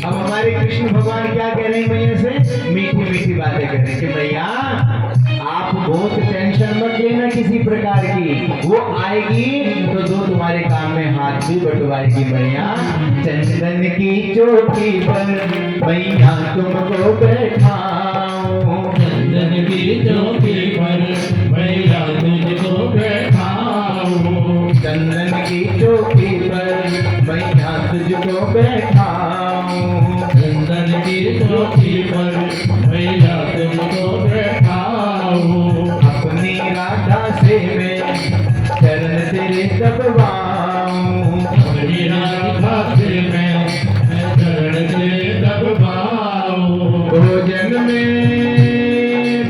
A: अब हमारे कृष्ण भगवान क्या कह रहे हैं मैया से? मीठी मीठी बातें कर रहे हैं कि मैया आप बहुत टेंशन मत लेना किसी प्रकार की, वो आएगी तो दो तुम्हारे काम में हाथ भी बटवाएगी मैया। चंदन की चोटी पर मैया तुमको बैठाऊं,
C: चंदन की चौकी पर मैया तुझको बैठाऊं,
A: चंदन की चोटी पर मैया तुझको बैठाऊं,
C: चंदन की चौकी पर मैया तुझको बैठाऊं,
A: अपनी राधा से मैं चरण तेरे दबवाऊं,
C: अपनी राधा से मैं चरण तेरे दबवाऊं,
A: भोजन में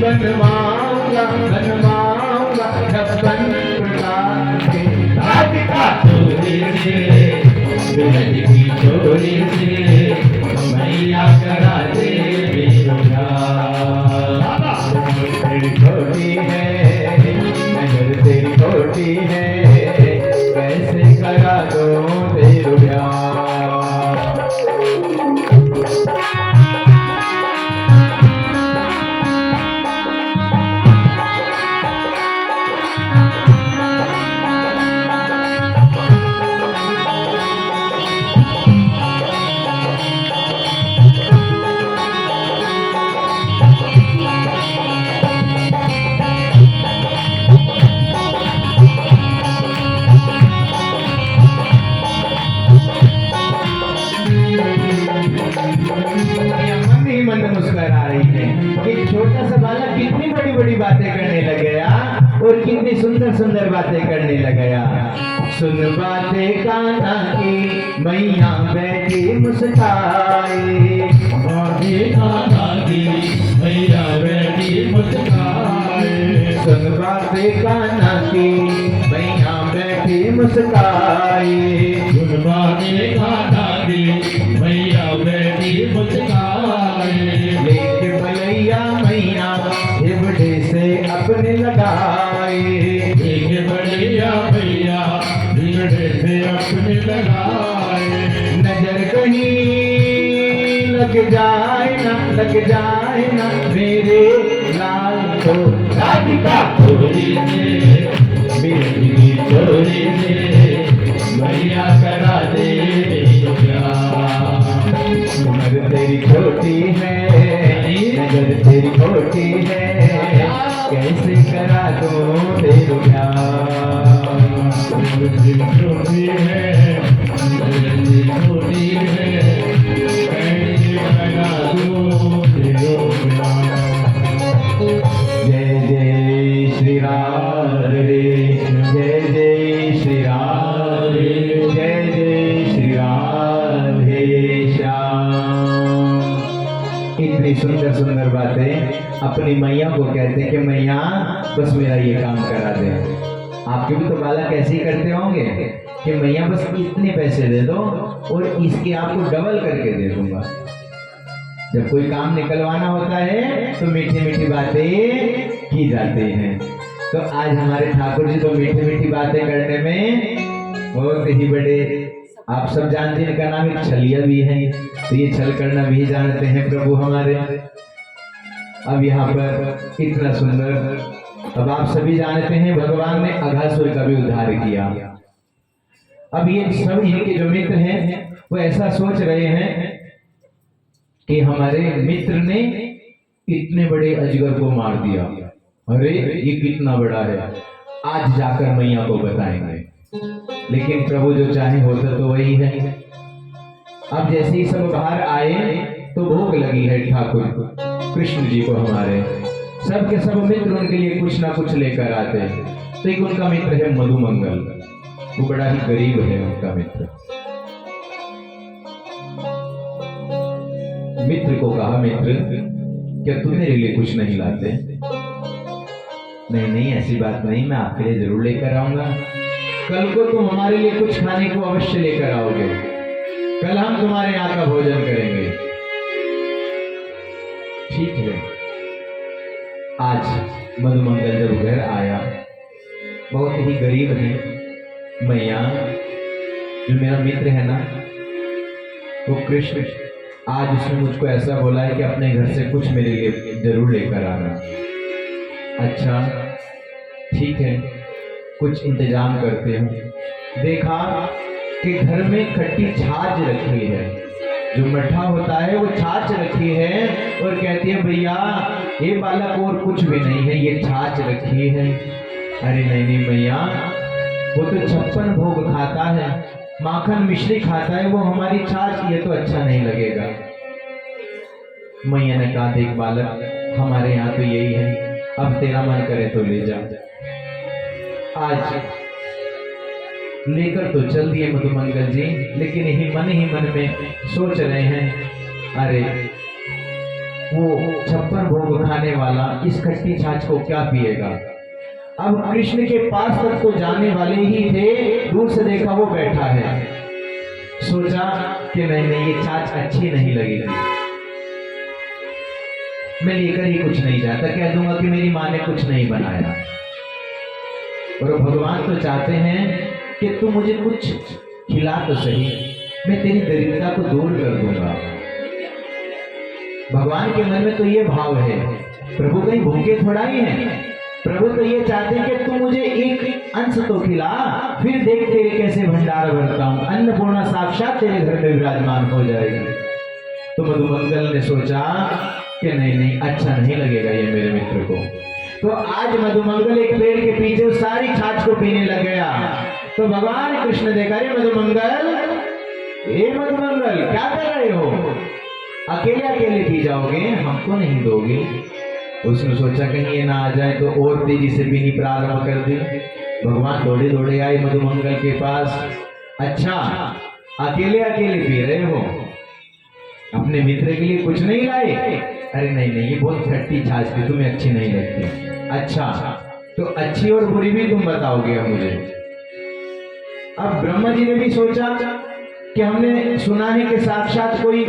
A: बनवाऊंगा बनवाऊंगा 56 प्रकार के राधिका
C: चोरी से बिरज की चोरी से मैया करा दे मेरा
A: तेरी छोटी है नजर तेरी छोटी है, कैसे करा दो तेरू प्यार। मन ही मन मुस्कुरा रही है कि छोटा सा बालक कितनी बड़ी बड़ी बातें करने लग गया और कितनी सुंदर सुंदर बातें करने लग गया। सुन बातें कान्हा की मैया बैठी मुस्काए,
C: बाधी कान्हा की मैया बैठी मुस्काए,
A: सुन बातें कान्हा की मैया बैठी मुस्काए,
C: सुन बाधी कान्हा की मैया बैठी मुस्काए,
A: लेके बलैया मैया हिबड़े से अपने लगाए,
C: एक बढ़िया भैया बिगड़े से अपने लगाए,
A: नजर कहीं लग जाए ना मेरे लाल को राधिका
C: चोरी से बिरज की चोरी से मैया करा दे मेरा
A: उम्र तेरी छोटी है नजर तेरी छोटी है, कैसे करा दो तेरू प्यार।
C: छोटी है छोटी है कैसे लगा दो तेरो प्यार।
A: जय जय श्री राम रे, जय जय श्री राम रे, जय जय श्री राधे श्याम। इतनी सुंदर सुंदर बातें अपनी मैया को कहते हैं कि मैया बस मेरा ये काम करा दे। आपके भी तो बालक ऐसे ही करते होंगे कि मैया बस इतने पैसे दे दो और इसके आपको डबल करके दे दूंगा। जब कोई काम निकलवाना होता है तो मीठी मीठी बातें की जाती हैं। तो आज हमारे ठाकुर जी तो मीठी मीठी बातें करने में बहुत ही बड़े, आप सब जानते हैं इनका नाम एक छलिया भी है, तो ये छल करना भी जानते हैं प्रभु हमारे। अब यहाँ पर इतना सुंदर, अब आप सभी जानते हैं भगवान ने अघासुर का भी उद्धार किया। अब ये सब इनके जो मित्र हैं वो ऐसा सोच रहे हैं कि हमारे मित्र ने इतने बड़े अजगर को मार दिया, अरे ये कितना बड़ा है, आज जाकर मैया को बताएंगे। लेकिन प्रभु जो चाहे होता तो वही है। अब जैसे ही सब बाहर आए तो भोग लगी है ठाकुर कृष्ण जी को हमारे। सब के सब मित्र उनके लिए कुछ ना कुछ लेकर आते हैं। तो एक उनका मित्र है मधुमंगल, वो बड़ा ही गरीब है उनका मित्र। मित्र को कहा, मित्र क्या तुम मेरे लिए कुछ नहीं लाते? नहीं नहीं ऐसी बात नहीं, मैं आपके लिए जरूर लेकर आऊंगा। कल को तुम हमारे लिए कुछ खाने को अवश्य लेकर आओगे, कल हम तुम्हारे यहाँ का भोजन करेंगे। ठीक है। आज मधुमंगल जब घर आया, बहुत ही गरीब है। मैया जो मेरा मित्र है ना, वो कृष्ण आज उसने मुझको ऐसा बोला है कि अपने घर से कुछ मेरे लिए जरूर लेकर आना। अच्छा ठीक है, कुछ इंतजाम करते हैं। देखा कि घर में खट्टी छाछ रखी है, जो मट्ठा होता है वो छाछ रखी है, और कहती है भैया ये बालक और कुछ भी नहीं है, ये छाछ रखी है। अरे नहीं नहीं भैया, वो तो 56 भोग खाता है, माखन मिश्री खाता है, वो हमारी छाछ, ये तो अच्छा नहीं लगेगा। मैया ने कहा देख बालक, हमारे यहाँ तो यही है, अब तेरा मन करे तो ले जा। आज लेकर तो चल दिए मधुमंगल जी, लेकिन ही मन में सोच रहे हैं, अरे वो 56 भोग खाने वाला इस खट्टी छाछ को क्या पिएगा। अब कृष्ण के पास तक तो जाने वाले ही थे, दूर से देखा वो बैठा है। सोचा कि नहीं ये छाछ अच्छी नहीं लगेगी, मैं लेकर ही कुछ नहीं जाता, कह दूंगा कि मेरी माँ ने कुछ नहीं बनाया। और भगवान तो चाहते हैं कि तू मुझे कुछ खिला तो सही, मैं तेरी दरिद्रता को दूर कर दूंगा। भगवान के मन में तो ये भाव है, प्रभु कहीं भूखे थोड़ा ही हैं, प्रभु तो ये चाहते हैं कि तू मुझे एक अंश तो खिला, फिर देख तेरे कैसे भंडारा भरता हूं, अन्नपूर्णा साक्षात तेरे घर में विराजमान हो जाएगी। तो मधुमंगल ने सोचा कि नहीं अच्छा नहीं लगेगा ये मेरे मित्र को। तो आज मधुमंगल एक पेड़ के पीछे उस सारी छाछ को पीने लग गया। तो भगवान कृष्ण देखा, रे मधुमंगल, ए मधुमंगल क्या कर रहे हो, अकेले अकेले पी जाओगे, हमको नहीं दोगे। उसने सोचा कहीं ये ना आ जाए, तो और तेजी से पीनी प्रारंभ कर दी। भगवान दौड़े दौड़े आए मधुमंगल के पास। अच्छा अकेले अकेले पी रहे हो, अपने मित्र के लिए कुछ नहीं लाए? अरे नहीं ये बहुत खट्टी छाछ थी, तुम्हें अच्छी नहीं लगती। अच्छा तो अच्छी और बुरी भी तुम बताओगे अब मुझे। अब ब्रह्मा जी ने भी सोचा कि हमने सुना है कि साक्षात कोई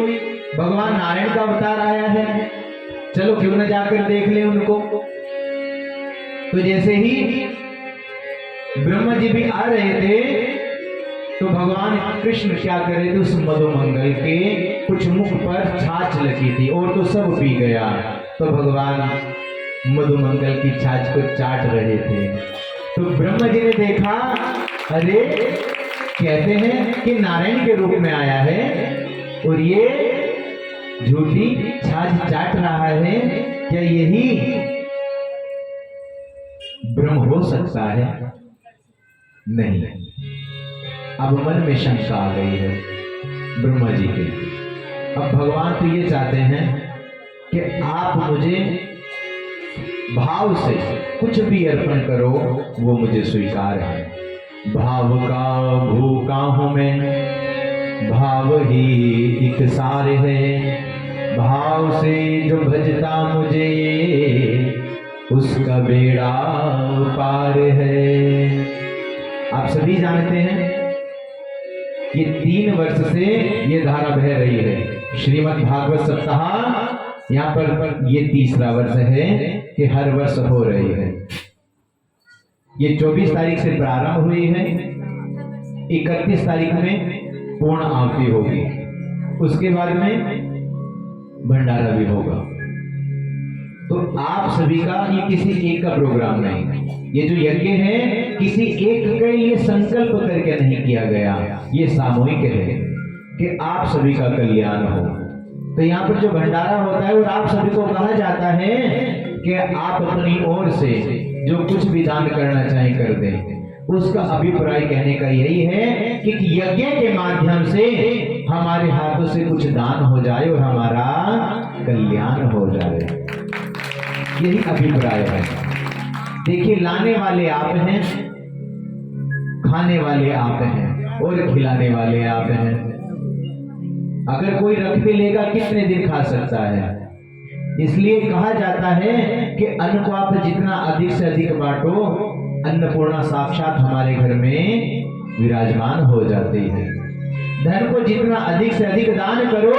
A: भगवान नारायण का अवतार आया है, चलो क्यों न जाकर देख ले उनको। तो जैसे ही ब्रह्मा जी भी आ रहे थे, तो भगवान कृष्ण क्या कर रहे थे, उस मधुमंगल के कुछ मुख पर छाछ लगी थी और तो सब पी गया। तो भगवान मधुमंगल की छाछ को चाट रहे थे। तो ब्रह्मा जी ने देखा, अरे कहते हैं कि नारायण के रूप में आया है और ये झूठी छाछ चाट रहा है, क्या यही ब्रह्म हो सकता है? नहीं। अब मन में शंका आ गई है ब्रह्मा जी के। अब भगवान तो ये चाहते हैं कि आप मुझे भाव से कुछ भी अर्पण करो, वो मुझे स्वीकार है। भाव का भूखा हूं मैं, भाव ही एक सार है, भाव से जो भजता मुझे उसका बेड़ा पार है। आप सभी जानते हैं ये 3 वर्ष से ये धारा बह रही है श्रीमद् भागवत सप्ताह। यहाँ पर ये 3रा वर्ष है कि हर वर्ष हो रही है। ये 24 तारीख से प्रारंभ हुई है, 31 तारीख में पूर्ण आहुति होगी, उसके बाद में भंडारा भी होगा। तो आप सभी का ये किसी एक का प्रोग्राम नहीं, ये जो यज्ञ है किसी एक के लिए संकल्प करके नहीं किया गया, ये सामूहिक है कि आप सभी का कल्याण हो। तो यहाँ पर जो भंडारा होता है और आप सभी को कहा जाता है कि आप अपनी ओर से जो कुछ भी दान करना चाहे कर दें। उसका अभिप्राय कहने का यही है कि यज्ञ के माध्यम से हमारे हाथों से कुछ दान हो जाए और हमारा कल्याण हो जाए, यही अभिप्राय है। देखिए लाने वाले आप हैं, खाने वाले आप हैं और खिलाने वाले आप हैं। अगर कोई रख के लेगा कितने दिन खा सकता है? इसलिए कहा जाता है कि अन्न को आप जितना अधिक से अधिक बांटो, अन्नपूर्णा साक्षात हमारे घर में विराजमान हो जाती है। धन को जितना अधिक से अधिक दान करो,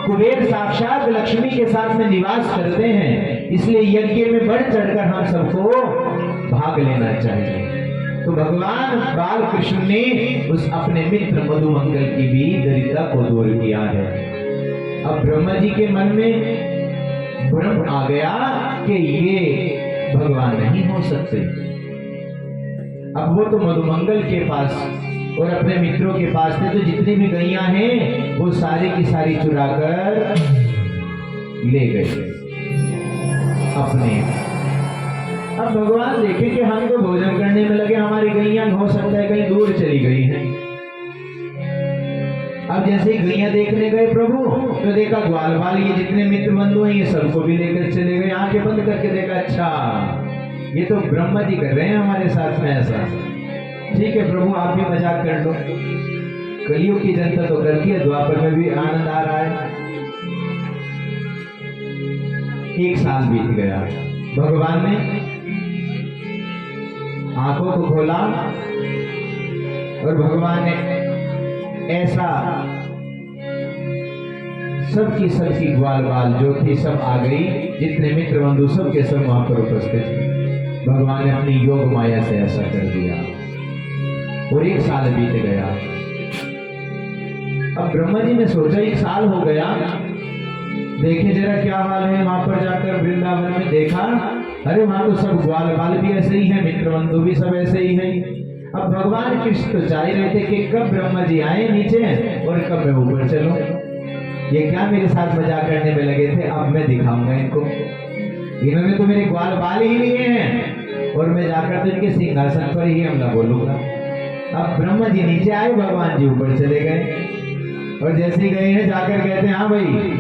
A: कुबेर साक्षात लक्ष्मी के साथ में निवास करते हैं। इसलिए यज्ञ में बढ़ चढ़कर हम सबको भाग लेना चाहिए। तो भगवान बाल कृष्ण ने उस अपने मित्र मधुमंगल की भी दरिद्रता को दूर किया है। अब ब्रह्मा जी के मन में भ्रम आ गया कि ये भगवान नहीं हो सकते। अब वो तो मधुमंगल के पास और अपने मित्रों के पास थे, तो जितनी भी गैया हैं वो सारी की सारी चुरा कर ले गए अपने। अब भगवान देखे कि हम तो भोजन करने में लगे, हमारी गैया हो सकता है कहीं दूर चली गई हैं। अब जैसे ही गैया देखने गए प्रभु, तो देखा ग्वाल बाल ये जितने मित्र बंधु हैं ये सबको भी लेकर चले गए। आंखें बंद करके देखा, अच्छा ये तो ब्रह्मा जी कर रहे हैं हमारे साथ में ऐसा। ठीक है प्रभु, आप भी मजाक कर लो, कलियुग की जनता तो करती है, द्वापर में भी आनंद आ रहा है। 1 साल बीत गया, भगवान ने आंखों को खोला और भगवान ने ऐसा सबकी ग्वाल बाल जो थी सब आ गई, जितने मित्र बंधु सब के सब वहां पर उपस्थित थे। भगवान ने अपनी योग माया से ऐसा कर दिया और 1 साल बीत गया। अब ब्रह्मा जी ने सोचा 1 साल हो गया, देखे जरा क्या हाल है। वहां पर जाकर वृंदावन में देखा, अरे वहां तो सब ग्वाल बाल भी ऐसे ही है, मित्र बंधु भी सब ऐसे ही है। अब भगवान कृष्ण तो चाह रहे थे कि कब ब्रह्मा जी आए नीचे और कब मैं ऊपर चलूं। ये क्या मेरे साथ मजाक करने में लगे थे, अब मैं दिखाऊंगा इनको। इन्होंने तो मेरे ग्वाल बाल ही लिए हैं और मैं जाकर तो इनके सिंहासन पर ही हमला बोलूंगा। अब ब्रह्मा जी नीचे आए, भगवान जी ऊपर चले गए और जैसे गए हैं जाकर कहते हैं, हाँ भाई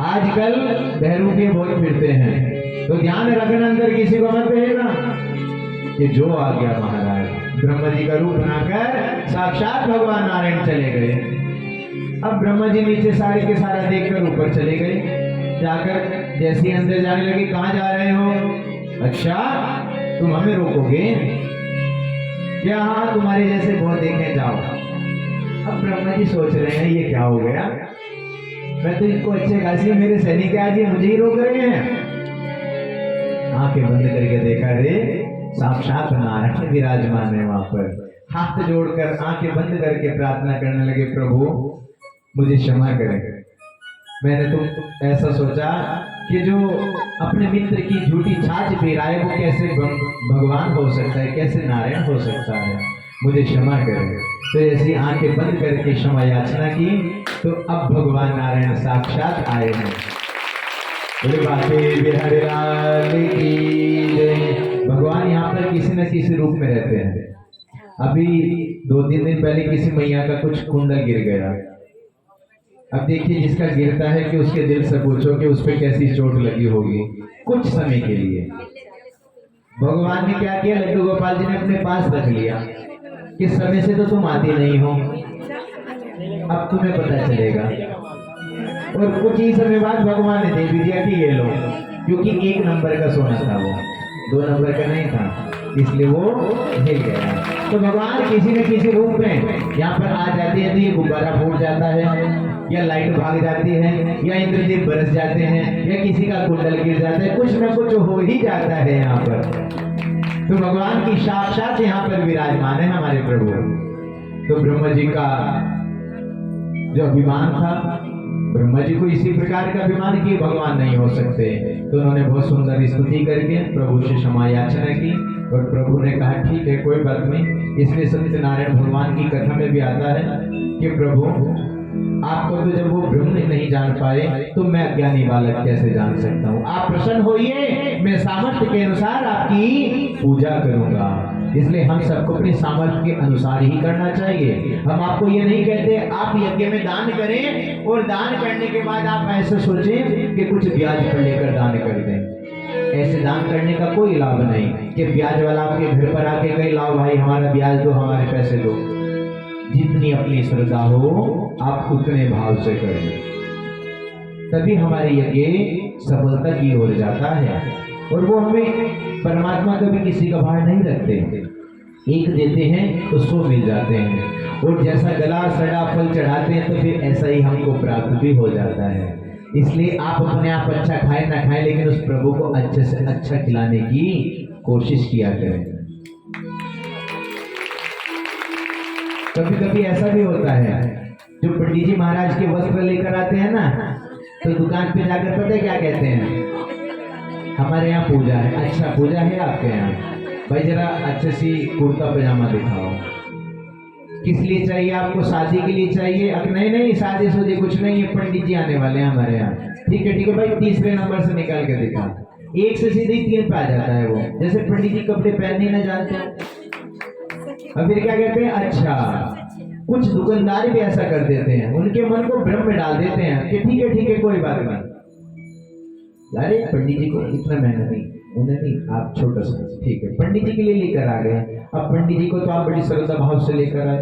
A: आजकल बहरूपिये बहुत फिरते हैं, तो ध्यान रखना अंदर किसी को मत भेजना। कि जो आ गया महाराज, ब्रह्मा जी का रूप बनाकर साक्षात भगवान नारायण चले गए। अब ब्रह्मा जी नीचे सारे के सारा देखकर ऊपर चले गए। जाकर जैसे अंदर जाने लगे, कहाँ जा रहे हो? अच्छा तुम हमें रोकोगे क्या? हाँ तुम्हारे जैसे बहुत देखे, जाओ। अब ब्रह्मा जी सोच रहे हैं ये क्या हो गया, मैं तो इनको अच्छे खासी मेरे सैनिक आज ये मुझे ही रोक रहे हैं। आंखें बंद करके देखा, रे साक्षात नारायण विराजमान है वहां पर। हाथ जोड़कर आंखें बंद करके प्रार्थना करने लगे, प्रभु मुझे क्षमा करें, मैंने तो ऐसा सोचा कि जो अपने मित्र की झूठी छाछ पी रहा है वो कैसे भगवान हो सकता है, कैसे नारायण हो सकता है, मुझे क्षमा करें। तो ऐसी आंखें बंद करके क्षमा याचना की, तो अब भगवान नारायण साक्षात आए हैं। बिहारी लाल की जय। भगवान यहाँ पर किसी न किसी रूप में रहते हैं। अभी 2-3 दिन पहले किसी मैया का कुछ कुंडल गिर गया। अब देखिए जिसका गिरता है कि उसके दिल से पूछो कि उस पर कैसी चोट लगी होगी कुछ समय के लिए। भगवान ने क्या किया, लड्डू गोपाल जी ने अपने पास रख लिया कि समय से तो तुम आती नहीं हो, अब तुम्हें पता चलेगा। और कुछ ही समय बाद भगवान ने दे भी दिया कि ये लो, क्योंकि 1 नंबर का सोना था वो, 2 नंबर का नहीं था, इसलिए वो हिल गया। तो भगवान किसी न किसी रूप में यहाँ पर आ जाते हैं, तो ये गुब्बारा फूट जाता है, या लाइट भाग जाती है, या इंद्रजीत बरस जाते हैं, या किसी का कुंडल गिर जाता है, कुछ न कुछ हो ही जाता है यहाँ पर। तो भगवान की साक्षात यहाँ पर विराजमान है हमारे प्रभु। तो ब्रह्मा जी का जो अभिमान था, ब्रह्मा जी को इसी प्रकार का अभिमान कि भगवान नहीं हो सकते, तो उन्होंने बहुत सुंदर स्तुति करके प्रभु से क्षमा याचना की और प्रभु ने कहा ठीक है कोई बात नहीं। इसलिए सत्यनारायण भगवान की कथा में भी आता है कि प्रभु आपको तो जब वो ब्रह्म नहीं जान पाए तो मैं अज्ञानी बालक कैसे जान सकता हूँ। आप प्रसन्न होइए, मैं सामर्थ्य के अनुसार आपकी पूजा करूंगा। इसलिए हम सबको अपने सामर्थ्य के अनुसार ही करना चाहिए। हम आपको ये नहीं कहते आप यज्ञ में दान करें और दान करने के बाद आप ऐसे सोचें कि कुछ ब्याज पर लेकर दान कर दें। ऐसे दान करने का कोई लाभ नहीं कि ब्याज वाला आपके घर पर आके कहे लाओ भाई हमारा ब्याज दो, हमारे पैसे दो। जितनी अपनी श्रद्धा हो आप उतने भाव से करें, तभी हमारे यज्ञ सफलता की ओर जाता है। और वो हमें परमात्मा कभी किसी का भार नहीं रखते, एक देते हैं तो 100 मिल जाते हैं। और जैसा गला सड़ा फल चढ़ाते हैं तो फिर ऐसा ही हमको प्राप्त भी हो जाता है। इसलिए आप अपने आप अच्छा खाए ना खाए, लेकिन उस प्रभु को अच्छे से अच्छा खिलाने की कोशिश किया करें। कभी कभी ऐसा भी होता है जो पंडित जी महाराज के वस्त्र लेकर आते हैं ना, तो दुकान पे जाकर पता है क्या कहते हैं, हमारे यहाँ पूजा है। अच्छा पूजा है आपके यहाँ, भाई जरा अच्छे सी कुर्ता पजामा दिखाओ। किस लिए चाहिए आपको, शादी के लिए चाहिए? अब नहीं नहीं, शादी शुदी कुछ नहीं है, पंडित जी आने वाले हैं हमारे यहाँ। ठीक है भाई, तीसरे नंबर से निकाल के दिखा। एक से सीधे 3 पे आ जाता है वो, जैसे पंडित जी कपड़े पहनने ना जानते हैं। और फिर क्या कहते हैं, अच्छा कुछ दुकानदार भी ऐसा कर देते हैं, उनके मन को भ्रम में डाल देते हैं कि ठीक है कोई बात नहीं, अरे पंडित जी को इतना मेहनत नहीं, उन्हें नहीं, आप छोटा सा ठीक है पंडित जी के लिए लेकर आ गए। अब पंडित जी को तो आप बड़ी श्रद्धा भाव से लेकर आए,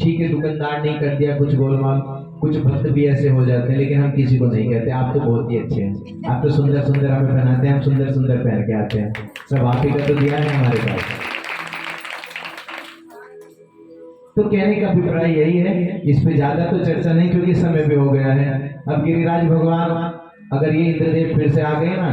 A: ठीक है दुकानदार नहीं कर दिया कुछ गोलमाल, कुछ भक्त भी ऐसे हो जाते हैं, लेकिन हम किसी को नहीं कहते आप तो बहुत ही अच्छे हैं, आप तो सुंदर सुंदर हमें पहनाते हैं, हम सुंदर सुंदर पहन के आते हैं, सब आप ही का तो दिया है हमारे पास। तो कहने का अभिप्राय यही है, इस पे ज्यादा तो चर्चा नहीं क्योंकि समय भी हो गया है। अब गिरिराज भगवान अगर ये इंद्रदेव फिर से आ गए ना